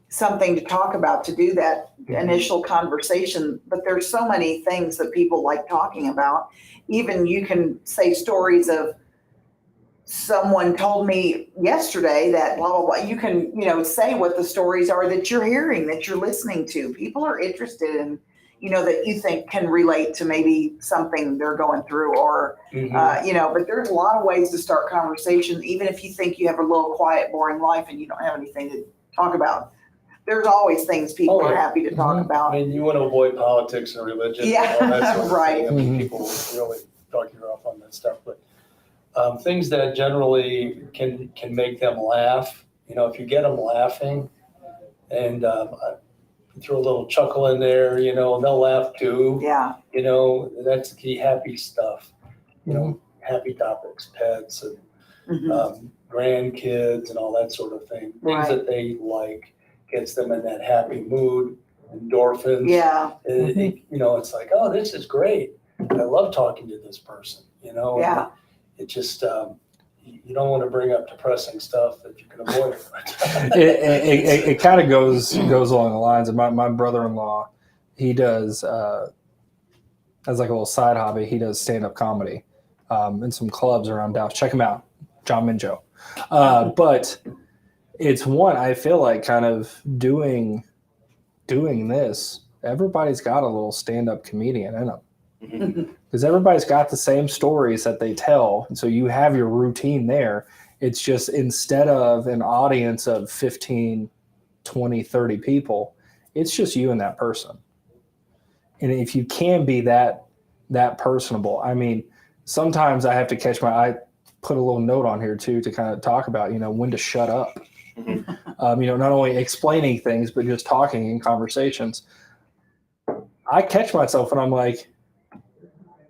[SPEAKER 2] something to talk about to do that initial conversation. But there's so many things that people like talking about. Even you can say stories of someone told me yesterday that blah, blah, blah. You can, say what the stories are that you're hearing, that you're listening to. People are interested in, that you think can relate to maybe something they're going through, or, but there's a lot of ways to start conversations, even if you think you have a little quiet, boring life and you don't have anything to talk about. There's always things people are happy to talk about.
[SPEAKER 4] You want to avoid politics and religion.
[SPEAKER 2] Yeah,
[SPEAKER 4] and all that sort of
[SPEAKER 2] right.
[SPEAKER 4] thing. People will really talk you off on that stuff. But things that generally can make them laugh, if you get them laughing and throw a little chuckle in there, and they'll laugh too.
[SPEAKER 2] Yeah.
[SPEAKER 4] That's the key. Happy stuff, happy topics, pets and grandkids and all that sort of thing. Things that they like. Gets them in that happy mood, endorphins.
[SPEAKER 2] Yeah.
[SPEAKER 4] It's like, oh, this is great. I love talking to this person,
[SPEAKER 2] Yeah.
[SPEAKER 4] It just, you don't want to bring up depressing stuff if you can avoid it.
[SPEAKER 1] It kind of goes along the lines of my brother-in-law. He does, as like a little side hobby, he does stand-up comedy in some clubs around Dallas. Check him out, John Minjo. But it's one, I feel like, kind of doing this, everybody's got a little stand-up comedian in them. Because everybody's got the same stories that they tell. And so you have your routine there. It's just instead of an audience of 15, 20, 30 people, it's just you and that person. And if you can be that personable, I mean, sometimes I have to catch I put a little note on here too to kind of talk about, when to shut up. Not only explaining things, but just talking in conversations. I catch myself and I'm like,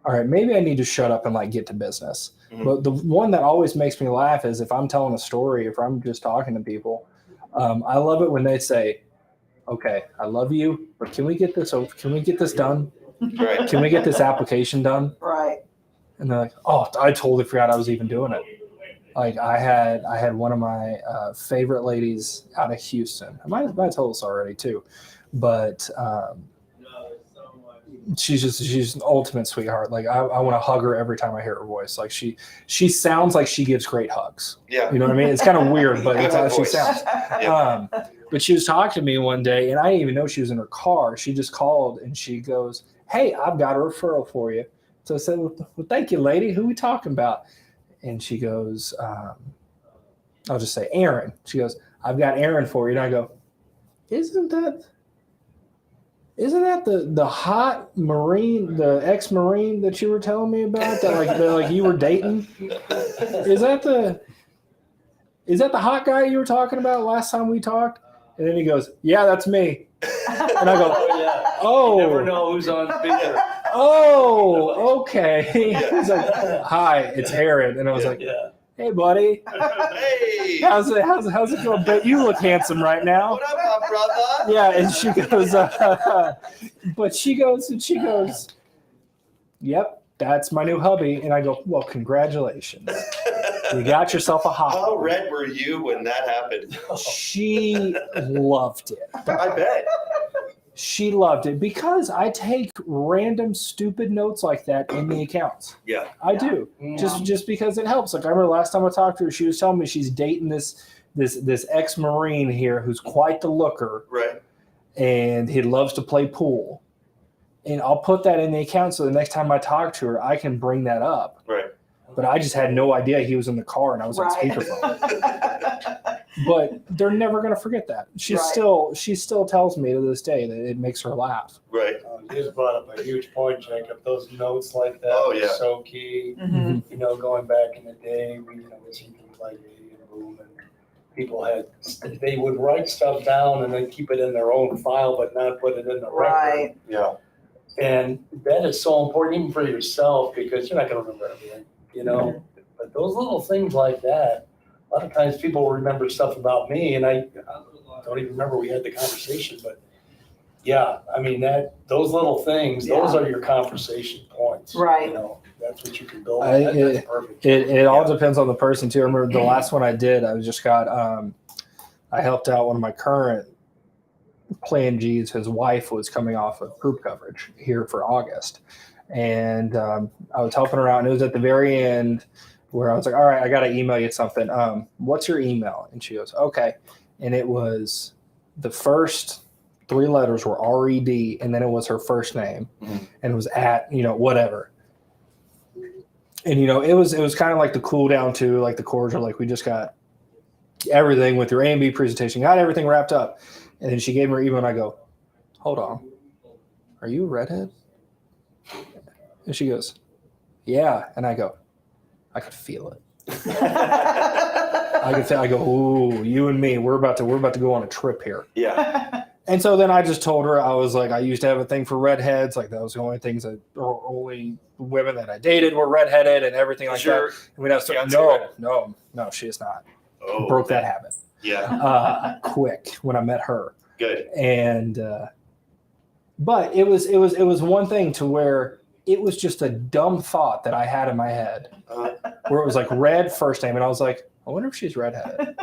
[SPEAKER 1] all right, maybe I need to shut up and get to business. But the one that always makes me laugh is if I'm telling a story, if I'm just talking to people, I love it when they say, okay, I love you, but can we get this over? Can we get this done?
[SPEAKER 5] Right.
[SPEAKER 1] Can we get this application done?
[SPEAKER 2] Right.
[SPEAKER 1] And they're like, oh, I totally forgot I was even doing it. Like I had one of my favorite ladies out of Houston. I might have told this already too, but she's an ultimate sweetheart. Like I want to hug her every time I hear her voice. Like she sounds like she gives great hugs.
[SPEAKER 5] Yeah.
[SPEAKER 1] You know what I mean? It's kind of weird, but it's how she
[SPEAKER 5] voice.
[SPEAKER 1] sounds.
[SPEAKER 5] Yeah.
[SPEAKER 1] But she was talking to me one day, and I didn't even know she was in her car. She just called and she goes, "Hey, I've got a referral for you." So I said, "Well, thank you, lady. Who are we talking about?" And she goes, I'll just say Aaron. She goes, "I've got Aaron for you." And I go, Isn't isn't that the hot Marine, the ex-Marine that you were telling me about that you were dating? Is that the hot guy you were talking about last time we talked? And then he goes, yeah, that's me. And I go,
[SPEAKER 4] Oh, yeah.
[SPEAKER 1] oh,
[SPEAKER 4] You never know who's on speaker.
[SPEAKER 1] oh, okay. He's like, hi, it's Aaron. And I was like,
[SPEAKER 4] Yeah.
[SPEAKER 1] hey, buddy.
[SPEAKER 5] Hey,
[SPEAKER 1] How's it going? Bet you look handsome right now.
[SPEAKER 5] what up, my brother?
[SPEAKER 1] Yeah, and she goes, but she goes, yep, that's my new hubby. And I go, well, congratulations. You got yourself a hot
[SPEAKER 5] How
[SPEAKER 1] one.
[SPEAKER 5] red were you when that happened?
[SPEAKER 1] She loved it.
[SPEAKER 5] I bet.
[SPEAKER 1] She loved it because I take random stupid notes like that in the accounts.
[SPEAKER 5] Yeah.
[SPEAKER 1] I do. Just because it helps. Like I remember last time I talked to her, she was telling me she's dating this ex-Marine here who's quite the looker.
[SPEAKER 5] Right.
[SPEAKER 1] And he loves to play pool. And I'll put that in the account so the next time I talk to her, I can bring that up.
[SPEAKER 5] Right.
[SPEAKER 1] But I just had no idea he was in the car and I was on speakerphone. But they're never going to forget that. She still tells me to this day that it makes her laugh.
[SPEAKER 5] Right.
[SPEAKER 4] You just brought up a huge point, Jacob. Those notes like that
[SPEAKER 5] Oh,
[SPEAKER 4] are
[SPEAKER 5] yeah.
[SPEAKER 4] so key.
[SPEAKER 2] Mhm.
[SPEAKER 4] You know, going back in the day, we see things like Baby and Boom, and people they would write stuff down and then keep it in their own file, but not put it in the record.
[SPEAKER 2] Right.
[SPEAKER 5] Yeah.
[SPEAKER 4] And that is so important, even for yourself, because you're not going to remember everything, you know. But those little things like that, a lot of times people remember stuff about me, and I don't even remember we had the conversation. But yeah, I mean those little things, those are your conversation points.
[SPEAKER 2] Right.
[SPEAKER 4] You know, that's what you can build. That's perfect.
[SPEAKER 1] It all depends on the person too. I remember the last one I did, I helped out one of my current Plan G's. His wife was coming off of group coverage here for August. And I was helping her out, and it was at the very end where I was like, all right, I got to email you something. What's your email? And she goes, okay. And it was the first 3 letters were R-E-D, and then it was her first name.
[SPEAKER 5] Mm-hmm.
[SPEAKER 1] And it was at, whatever. And, it was kind of like the cool down too, like the cordial, like we just got everything with your A&B presentation, got everything wrapped up. And then she gave me her email, and I go, hold on. Are you a redhead? And she goes, yeah. And I go, I could feel it. I go, ooh, you and me, we're about to go on a trip here.
[SPEAKER 5] Yeah.
[SPEAKER 1] And so then I just told her, I was like, I used to have a thing for redheads. Like that was the only things only women that I dated were redheaded and everything like that. And we'd have to, no, she is not.
[SPEAKER 5] Oh,
[SPEAKER 1] broke that habit.
[SPEAKER 5] Yeah.
[SPEAKER 1] Quick when I met her.
[SPEAKER 5] Good.
[SPEAKER 1] And, but it was one thing to where it was just a dumb thought that I had in my head where it was like red first name. And I was like, I wonder if she's redheaded.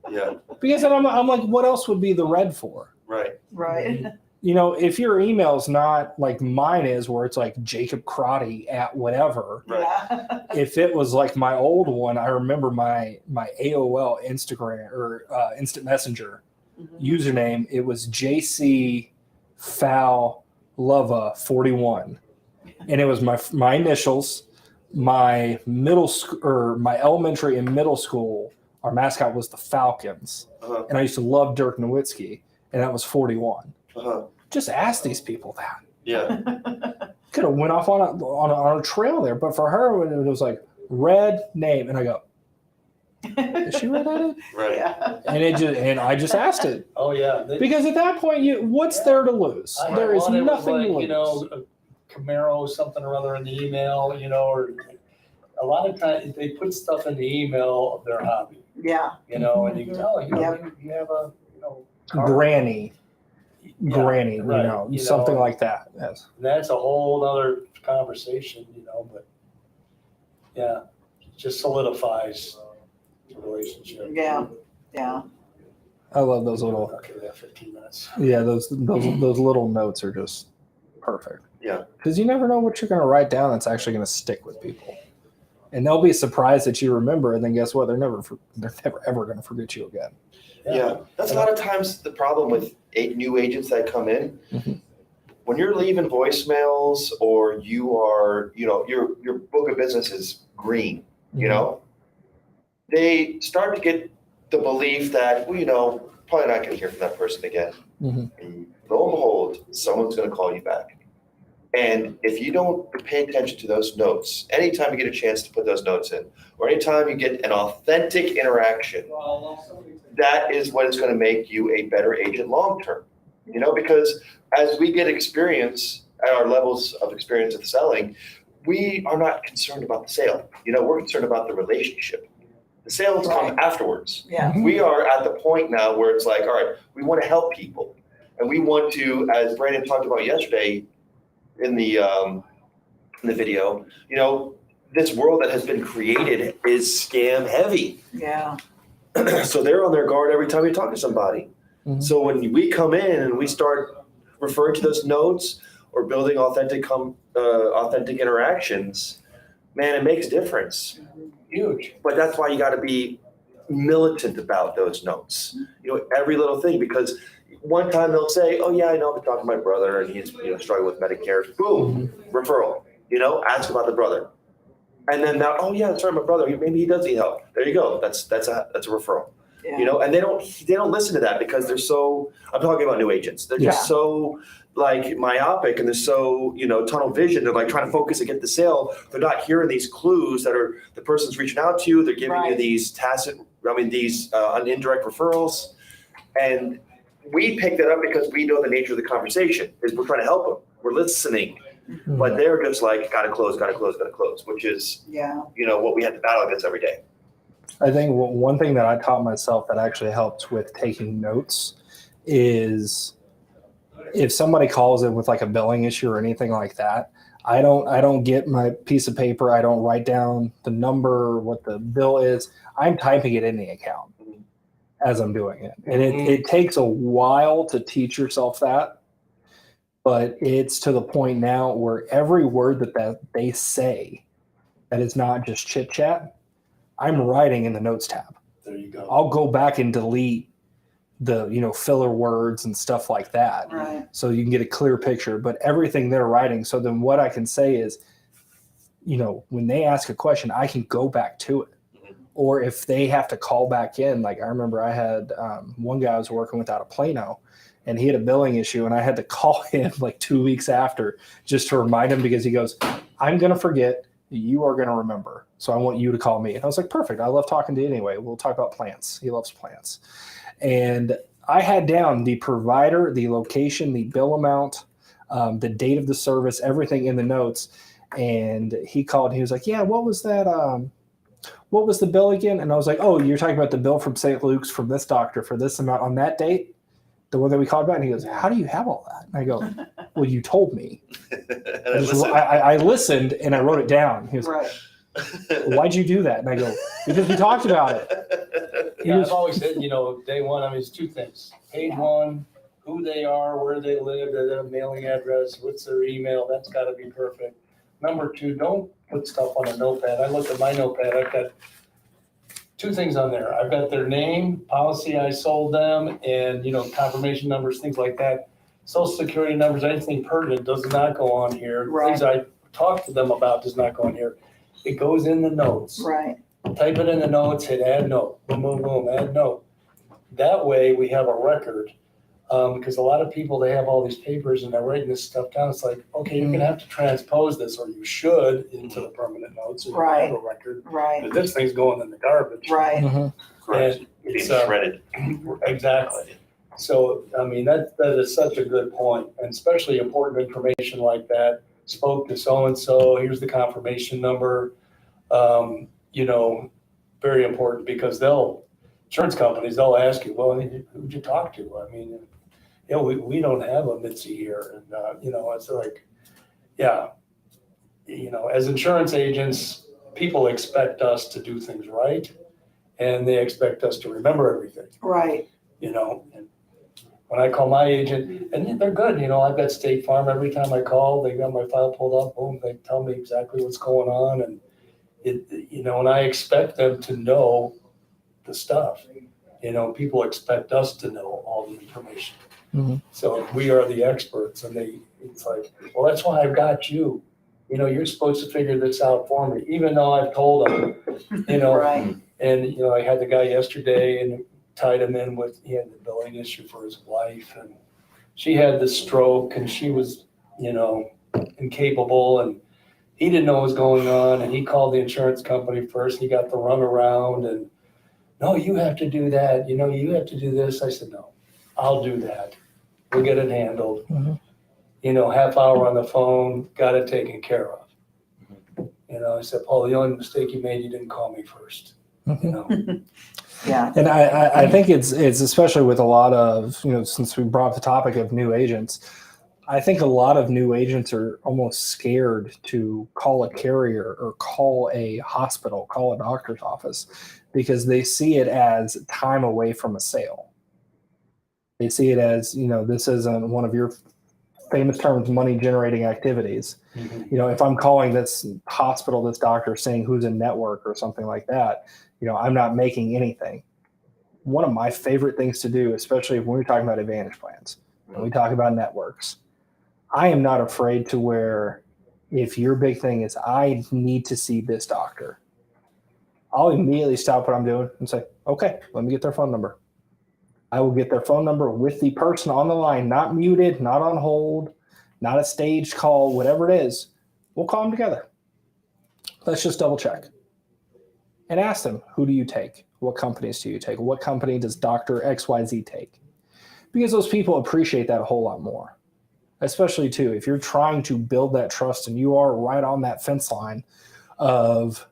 [SPEAKER 5] Yeah.
[SPEAKER 1] Because then I'm like, what else would be the red for?
[SPEAKER 5] Right.
[SPEAKER 2] Right.
[SPEAKER 1] If your email's not like mine is, where it's like Jacob Crotty at whatever.
[SPEAKER 5] Right.
[SPEAKER 2] Yeah.
[SPEAKER 1] If it was like my old one, I remember my AOL Instagram or Instant Messenger username. It was JC Foul Lova 41, and it was my initials. My middle school or my elementary and middle school, our mascot was the Falcons, and I used to love Dirk Nowitzki, and that was 41. Just ask these people that.
[SPEAKER 5] Yeah.
[SPEAKER 1] Could have went off on a trail there, but for her, it was like red name, and I go, is she redheaded?
[SPEAKER 5] Right.
[SPEAKER 2] Yeah.
[SPEAKER 1] And I just asked it.
[SPEAKER 4] Oh yeah.
[SPEAKER 1] Because at that point, what's there to lose? There is nothing to lose.
[SPEAKER 4] A Camaro, something or other in the email, or a lot of times they put stuff in the email of their hobby,
[SPEAKER 2] Yeah.
[SPEAKER 4] and you can tell, you have a, car.
[SPEAKER 1] Granny,
[SPEAKER 4] right,
[SPEAKER 1] something like that. Yes.
[SPEAKER 4] That's a whole other conversation, but yeah, it just solidifies the relationship.
[SPEAKER 2] Yeah. Yeah.
[SPEAKER 1] I love those little.
[SPEAKER 4] Okay, we have 15 minutes.
[SPEAKER 1] Yeah, those little notes are just perfect.
[SPEAKER 5] Yeah.
[SPEAKER 1] Because you never know what you're going to write down that's actually going to stick with people, and they'll be surprised that you remember. And then guess what? They're never ever going to forget you again.
[SPEAKER 5] Yeah. That's a lot of times the problem with new agents that come in.
[SPEAKER 1] Mm-hmm.
[SPEAKER 5] When you're leaving voicemails or you are, your book of business is green, they start to get the belief that, probably not going to hear from that person again.
[SPEAKER 1] Mm-hmm.
[SPEAKER 5] lo and behold, someone's going to call you back. And if you don't pay attention to those notes, anytime you get a chance to put those notes in, or anytime you get an authentic interaction, that is what is going to make you a better agent long term. Because as we get experience at our levels of experience of selling, we are not concerned about the sale. We're concerned about the relationship. The sales come afterwards.
[SPEAKER 2] Yeah.
[SPEAKER 5] We are at the point now where it's like, all right, we want to help people. And we want to, as Brandon talked about yesterday in the video, this world that has been created is scam heavy.
[SPEAKER 2] Yeah.
[SPEAKER 5] So they're on their guard every time you talk to somebody.
[SPEAKER 1] Mhm.
[SPEAKER 5] So when we come in and we start referring to those notes or building authentic interactions, man, it makes a difference.
[SPEAKER 4] Huge.
[SPEAKER 5] But that's why you got to be militant about those notes. Every little thing, because one time they'll say, "Oh yeah, I know. I've been talking to my brother, and he's struggling with Medicare." Boom, referral. Ask about the brother, and then now, "Oh yeah, that's right, my brother. Maybe he does need help." There you go. That's a referral.
[SPEAKER 2] Yeah.
[SPEAKER 5] And they don't listen to that because they're so. I'm talking about new agents. They're just so myopic, and they're so tunnel vision. They're trying to focus and get the sale. They're not hearing these clues that are the person's reaching out to you. They're giving you these indirect referrals, and we pick that up because we know the nature of the conversation. Is we're trying to help them. We're listening, but they're just gotta close, which is what we have to battle against every day.
[SPEAKER 1] I think one thing that I taught myself that actually helps with taking notes is if somebody calls in with a billing issue or anything like that, I don't get my piece of paper. I don't write down the number, what the bill is. I'm typing it in the account as I'm doing it. And it takes a while to teach yourself that, but it's to the point now where every word that they say that is not just chit chat, I'm writing in the notes tab.
[SPEAKER 4] There you go.
[SPEAKER 1] I'll go back and delete the filler words and stuff like that,
[SPEAKER 2] Right.
[SPEAKER 1] so you can get a clear picture. But everything they're writing, so then what I can say is, when they ask a question, I can go back to it. Or if they have to call back in, I remember I had one guy I was working with out of Plano, and he had a billing issue, and I had to call him 2 weeks after just to remind him, because he goes, "I'm going to forget. You are going to remember. So I want you to call me." And I was like, perfect. I love talking to you anyway. We'll talk about plants. He loves plants. And I had down the provider, the location, the bill amount, the date of the service, everything in the notes. And he called and he was like, "Yeah, what was that? What was the bill again?" And I was like, "Oh, you're talking about the bill from St. Luke's from this doctor for this amount on that date? The one that we called about?" And he goes, "How do you have all that?" And I go, "Well, you told me." I listened and I wrote it down. He goes,
[SPEAKER 2] Right.
[SPEAKER 1] "Why'd you do that?" And I go, "Because we talked about it."
[SPEAKER 4] Yeah, I've always said, day one, it's two things. Page one, who they are, where they live, their mailing address, what's their email, that's got to be perfect. Number two, don't put stuff on a notepad. I looked at my notepad, I've got two things on there. I've got their name, policy I sold them, and, confirmation numbers, things like that. Social security numbers, anything pertinent does not go on here.
[SPEAKER 2] Right.
[SPEAKER 4] Things I talked to them about does not go on here. It goes in the notes.
[SPEAKER 2] Right.
[SPEAKER 4] Type it in the notes, hit add note, boom, boom, boom, add note. That way we have a record, because a lot of people, they have all these papers and they're writing this stuff down. It's like, okay, you're gonna have to transpose this, or you should, into the permanent notes, so you have a record.
[SPEAKER 2] Right.
[SPEAKER 4] But this thing's going in the garbage.
[SPEAKER 2] Right.
[SPEAKER 5] Correct.
[SPEAKER 4] And
[SPEAKER 5] Being
[SPEAKER 4] it's,
[SPEAKER 5] shredded.
[SPEAKER 4] exactly. So, that is such a good point, and especially important information like that. Spoke to so-and-so, here's the confirmation number. Very important, because insurance companies, they'll ask you, "Well, who'd you talk to?" We don't have a Mitzi here. And, it's like, yeah, as insurance agents, people expect us to do things right, and they expect us to remember everything.
[SPEAKER 2] Right.
[SPEAKER 4] And when I call my agent, and they're good, I've got State Farm. Every time I call, they got my file pulled up, boom, they tell me exactly what's going on. And and I expect them to know the stuff. People expect us to know all the information.
[SPEAKER 1] Mhm.
[SPEAKER 4] So we are the experts, and it's like, well, that's why I've got you. You're supposed to figure this out for me, even though I've told them,
[SPEAKER 2] Right.
[SPEAKER 4] And, I had the guy yesterday and tied him in with, he had the billing issue for his wife, and she had the stroke and she was, incapable, and he didn't know what was going on, and he called the insurance company first. He got the runaround, and no, you have to do that. You have to do this. I said, no, I'll do that. We'll get it handled. Half hour on the phone, got it taken care of. I said, Paul, the only mistake you made, you didn't call me first.
[SPEAKER 2] Yeah.
[SPEAKER 1] And I think it's especially with a lot of, since we brought up the topic of new agents, I think a lot of new agents are almost scared to call a carrier or call a hospital, call a doctor's office, because they see it as time away from a sale. They see it as, this isn't one of your famous terms, money generating activities. If I'm calling this hospital, this doctor saying who's in network or something like that, I'm not making anything. One of my favorite things to do, especially when we're talking about Advantage plans and we talk about networks, I am not afraid to where if your big thing is I need to see this doctor, I'll immediately stop what I'm doing and say, okay, let me get their phone number. I will get their phone number with the person on the line, not muted, not on hold, not a staged call, whatever it is. We'll call them together. Let's just double check. And ask them, who do you take? What companies do you take? What company does Dr. XYZ take? Because those people appreciate that a whole lot more. Especially, too, if you're trying to build that trust and you are right on that fence line of,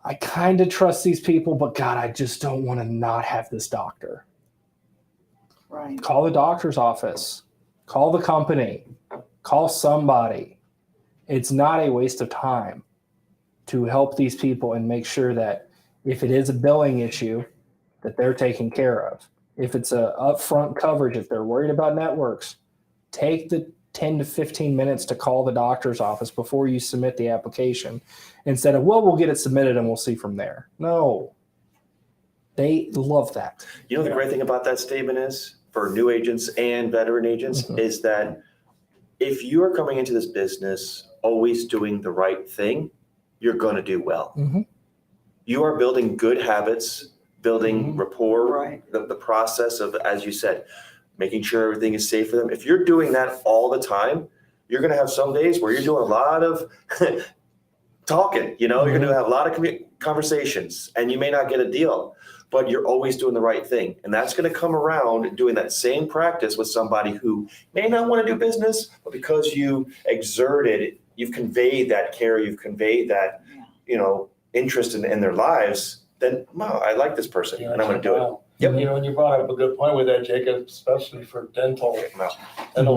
[SPEAKER 1] I kind of trust these people, but God, I just don't want to not have this doctor.
[SPEAKER 2] Right.
[SPEAKER 1] Call the doctor's office. Call the company. Call somebody. It's not a waste of time to help these people and make sure that if it is a billing issue, that they're taken care of. If it's a upfront coverage, if they're worried about networks, take the 10 to 15 minutes to call the doctor's office before you submit the application instead of, well, we'll get it submitted and we'll see from there. No. They love that.
[SPEAKER 5] The great thing about that statement is, for new agents and veteran agents, is that if you are coming into this business always doing the right thing, you're going to do well. You are building good habits, building rapport,
[SPEAKER 2] Right.
[SPEAKER 5] the process of, as you said, making sure everything is safe for them. If you're doing that all the time, you're going to have some days where you're doing a lot of talking, you're going to have a lot of conversations and you may not get a deal, but you're always doing the right thing. And that's going to come around doing that same practice with somebody who may not want to do business, but because you exerted, you've conveyed that care, you've conveyed that, interest in their lives, then, wow, I like this person and I'm going to do it.
[SPEAKER 4] Yep. And you brought up a good point with that, Jacob, especially for dental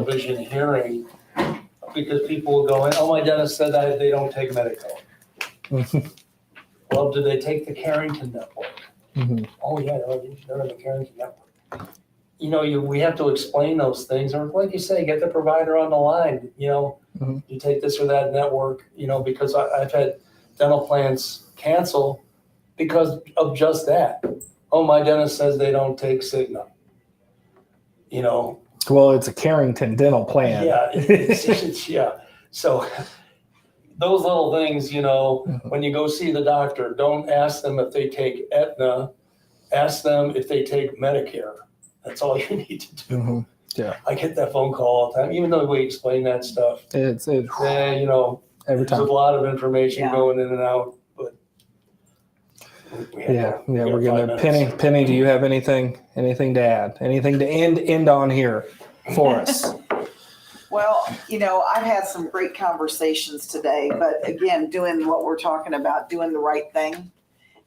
[SPEAKER 4] vision, hearing, because people will go in, oh, my dentist said that they don't take Medicare. Well, do they take the Carrington Network? Oh, yeah, they're in the Carrington Network. We have to explain those things, or like you say, get the provider on the line. You take this or that network. Because I've had dental plans cancel because of just that. Oh, my dentist says they don't take Cigna.
[SPEAKER 1] Well, it's a Carrington dental plan.
[SPEAKER 4] Yeah, it's yeah. So those little things, when you go see the doctor, don't ask them if they take Aetna. Ask them if they take Medicare. That's all you need to do.
[SPEAKER 1] Yeah.
[SPEAKER 4] I get that phone call all the time, even though we explain that stuff.
[SPEAKER 1] It's
[SPEAKER 4] every
[SPEAKER 1] time.
[SPEAKER 4] There's a lot of information
[SPEAKER 2] Yeah.
[SPEAKER 4] going in and out, but
[SPEAKER 1] we're getting there. Penny, do you have anything to add? Anything to end on here for us?
[SPEAKER 2] Well, I've had some great conversations today, but again, doing what we're talking about, doing the right thing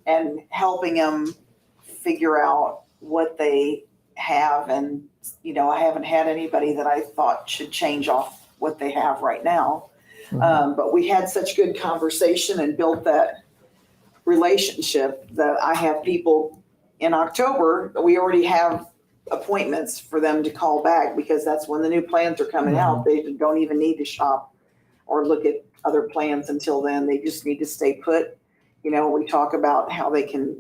[SPEAKER 2] and helping them figure out what they have. And, I haven't had anybody that I thought should change off what they have right now. But we had such good conversation and built that relationship that I have people in October, we already have appointments for them to call back because that's when the new plans are coming out. They don't even need to shop or look at other plans until then. They just need to stay put. We talk about how they can,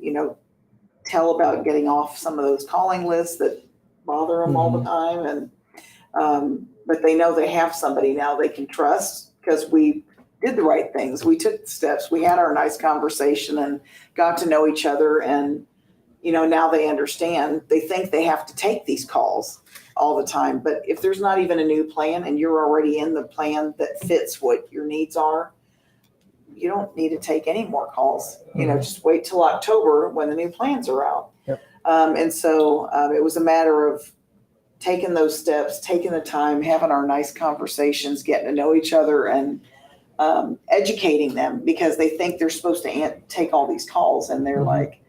[SPEAKER 2] tell about getting off some of those calling lists that bother them all the time. And, but they know they have somebody now they can trust because we did the right things. We took the steps. We had our nice conversation and got to know each other. And, now they understand. They think they have to take these calls. all the time. But if there's not even a new plan and you're already in the plan that fits what your needs are, you don't need to take any more calls. Just wait till October when the new plans are out.
[SPEAKER 1] Yep.
[SPEAKER 2] And so it was a matter of taking those steps, taking the time, having our nice conversations, getting to know each other, and educating them, because they think they're supposed to take all these calls, and they're like,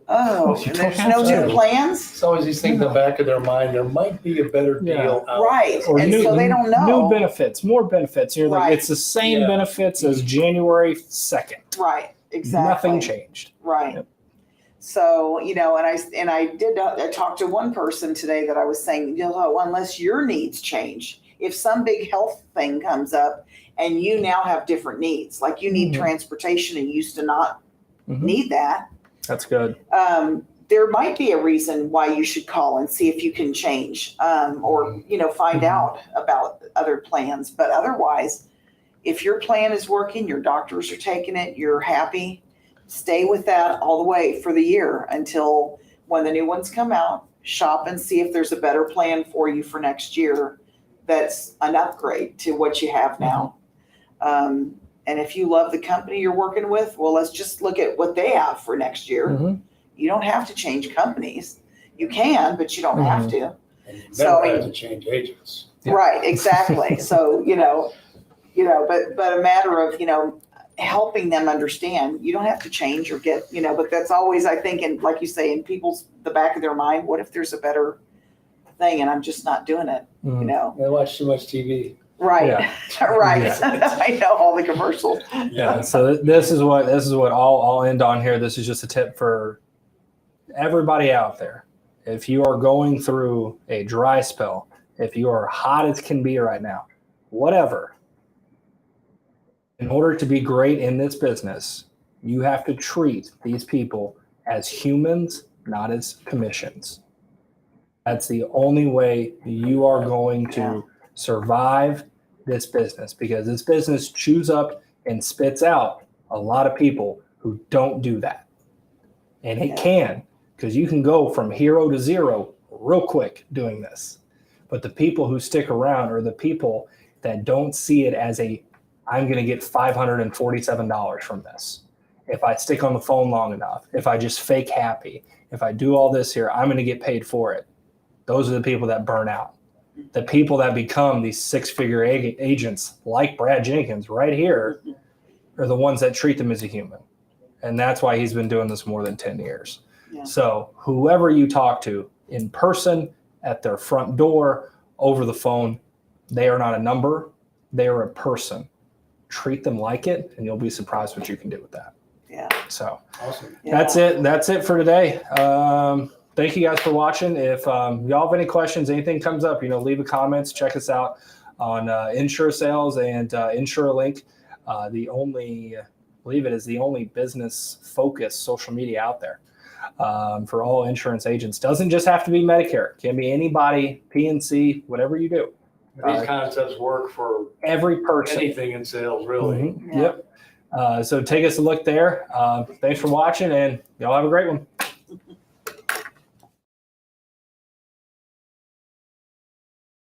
[SPEAKER 2] oh,
[SPEAKER 1] You
[SPEAKER 2] and
[SPEAKER 1] don't
[SPEAKER 2] there's
[SPEAKER 1] have
[SPEAKER 2] no
[SPEAKER 1] to.
[SPEAKER 2] new plans?
[SPEAKER 4] It's always these things in the back of their mind, there might be a better deal out
[SPEAKER 2] Right.
[SPEAKER 4] there.
[SPEAKER 1] Or
[SPEAKER 2] And
[SPEAKER 1] new,
[SPEAKER 2] so they don't know.
[SPEAKER 1] new benefits, more benefits. You're like,
[SPEAKER 2] Right.
[SPEAKER 1] it's the same
[SPEAKER 4] Yeah.
[SPEAKER 1] benefits as January 2nd.
[SPEAKER 2] Right. Exactly.
[SPEAKER 1] Nothing changed.
[SPEAKER 2] Right.
[SPEAKER 1] Yep.
[SPEAKER 2] So, I talked to one person today that I was saying, unless your needs change, if some big health thing comes up and you now have different needs, like you need
[SPEAKER 1] Mhm.
[SPEAKER 2] transportation and you used to not
[SPEAKER 1] Mhm.
[SPEAKER 2] need that,
[SPEAKER 1] That's good.
[SPEAKER 2] there might be a reason why you should call and see if you can change, or find
[SPEAKER 1] Mhm.
[SPEAKER 2] out about other plans. But otherwise, if your plan is working, your doctors are taking it, you're happy, stay with that all the way for the year until when the new ones come out. Shop and see if there's a better plan for you for next year that's an upgrade to what you have now. And if you love the company you're working with, well, let's just look at what they have for next year.
[SPEAKER 1] Mhm.
[SPEAKER 2] You don't have to change companies. You can, but you don't have to.
[SPEAKER 4] And you
[SPEAKER 2] So,
[SPEAKER 4] never have to change agents.
[SPEAKER 1] Yeah.
[SPEAKER 2] Right, exactly. So, but a matter of, helping them understand, you don't have to change or get, but that's always, I think, and like you say, in the back of their mind, what if there's a better thing and I'm just not doing it,
[SPEAKER 1] Mhm.
[SPEAKER 4] They watch too much TV.
[SPEAKER 2] Right,
[SPEAKER 1] Yeah.
[SPEAKER 2] right.
[SPEAKER 1] Yeah.
[SPEAKER 2] I know all the commercials.
[SPEAKER 1] Yeah. So this is what I'll end on here. This is just a tip for everybody out there. If you are going through a dry spell, if you are hot as can be right now, whatever, in order to be great in this business, you have to treat these people as humans, not as commissions. That's the only way you are going to survive this business, because this business chews up and spits out a lot of people who don't do that. And it can, because you can go from hero to zero real quick doing this. But the people who stick around are the people that don't see it as I'm going to get $547 from this. If I stick on the phone long enough, if I just fake happy, if I do all this here, I'm going to get paid for it. Those are the people that burn out. The people that become these six-figure agents like Brad Jenkins right here are the ones that treat them as a human. And that's why he's been doing this more than 10 years.
[SPEAKER 2] Yeah.
[SPEAKER 1] So whoever you talk to in person, at their front door, over the phone, they are not a number. They are a person. Treat them like it, and you'll be surprised what you can do with that.
[SPEAKER 2] Yeah.
[SPEAKER 1] So
[SPEAKER 4] Awesome.
[SPEAKER 1] that's it. That's it for today. Thank you guys for watching. If y'all have any questions, anything comes up, leave a comments. Check us out on Insure Sales and InsureLink. I believe it is the only business-focused social media out there for all insurance agents. Doesn't just have to be Medicare. Can be anybody, PNC, whatever you do.
[SPEAKER 4] These concepts work for
[SPEAKER 1] Every person.
[SPEAKER 4] anything in sales, really.
[SPEAKER 1] Mhm. Yep. So take us a look there. Thanks for watching, and y'all have a great one.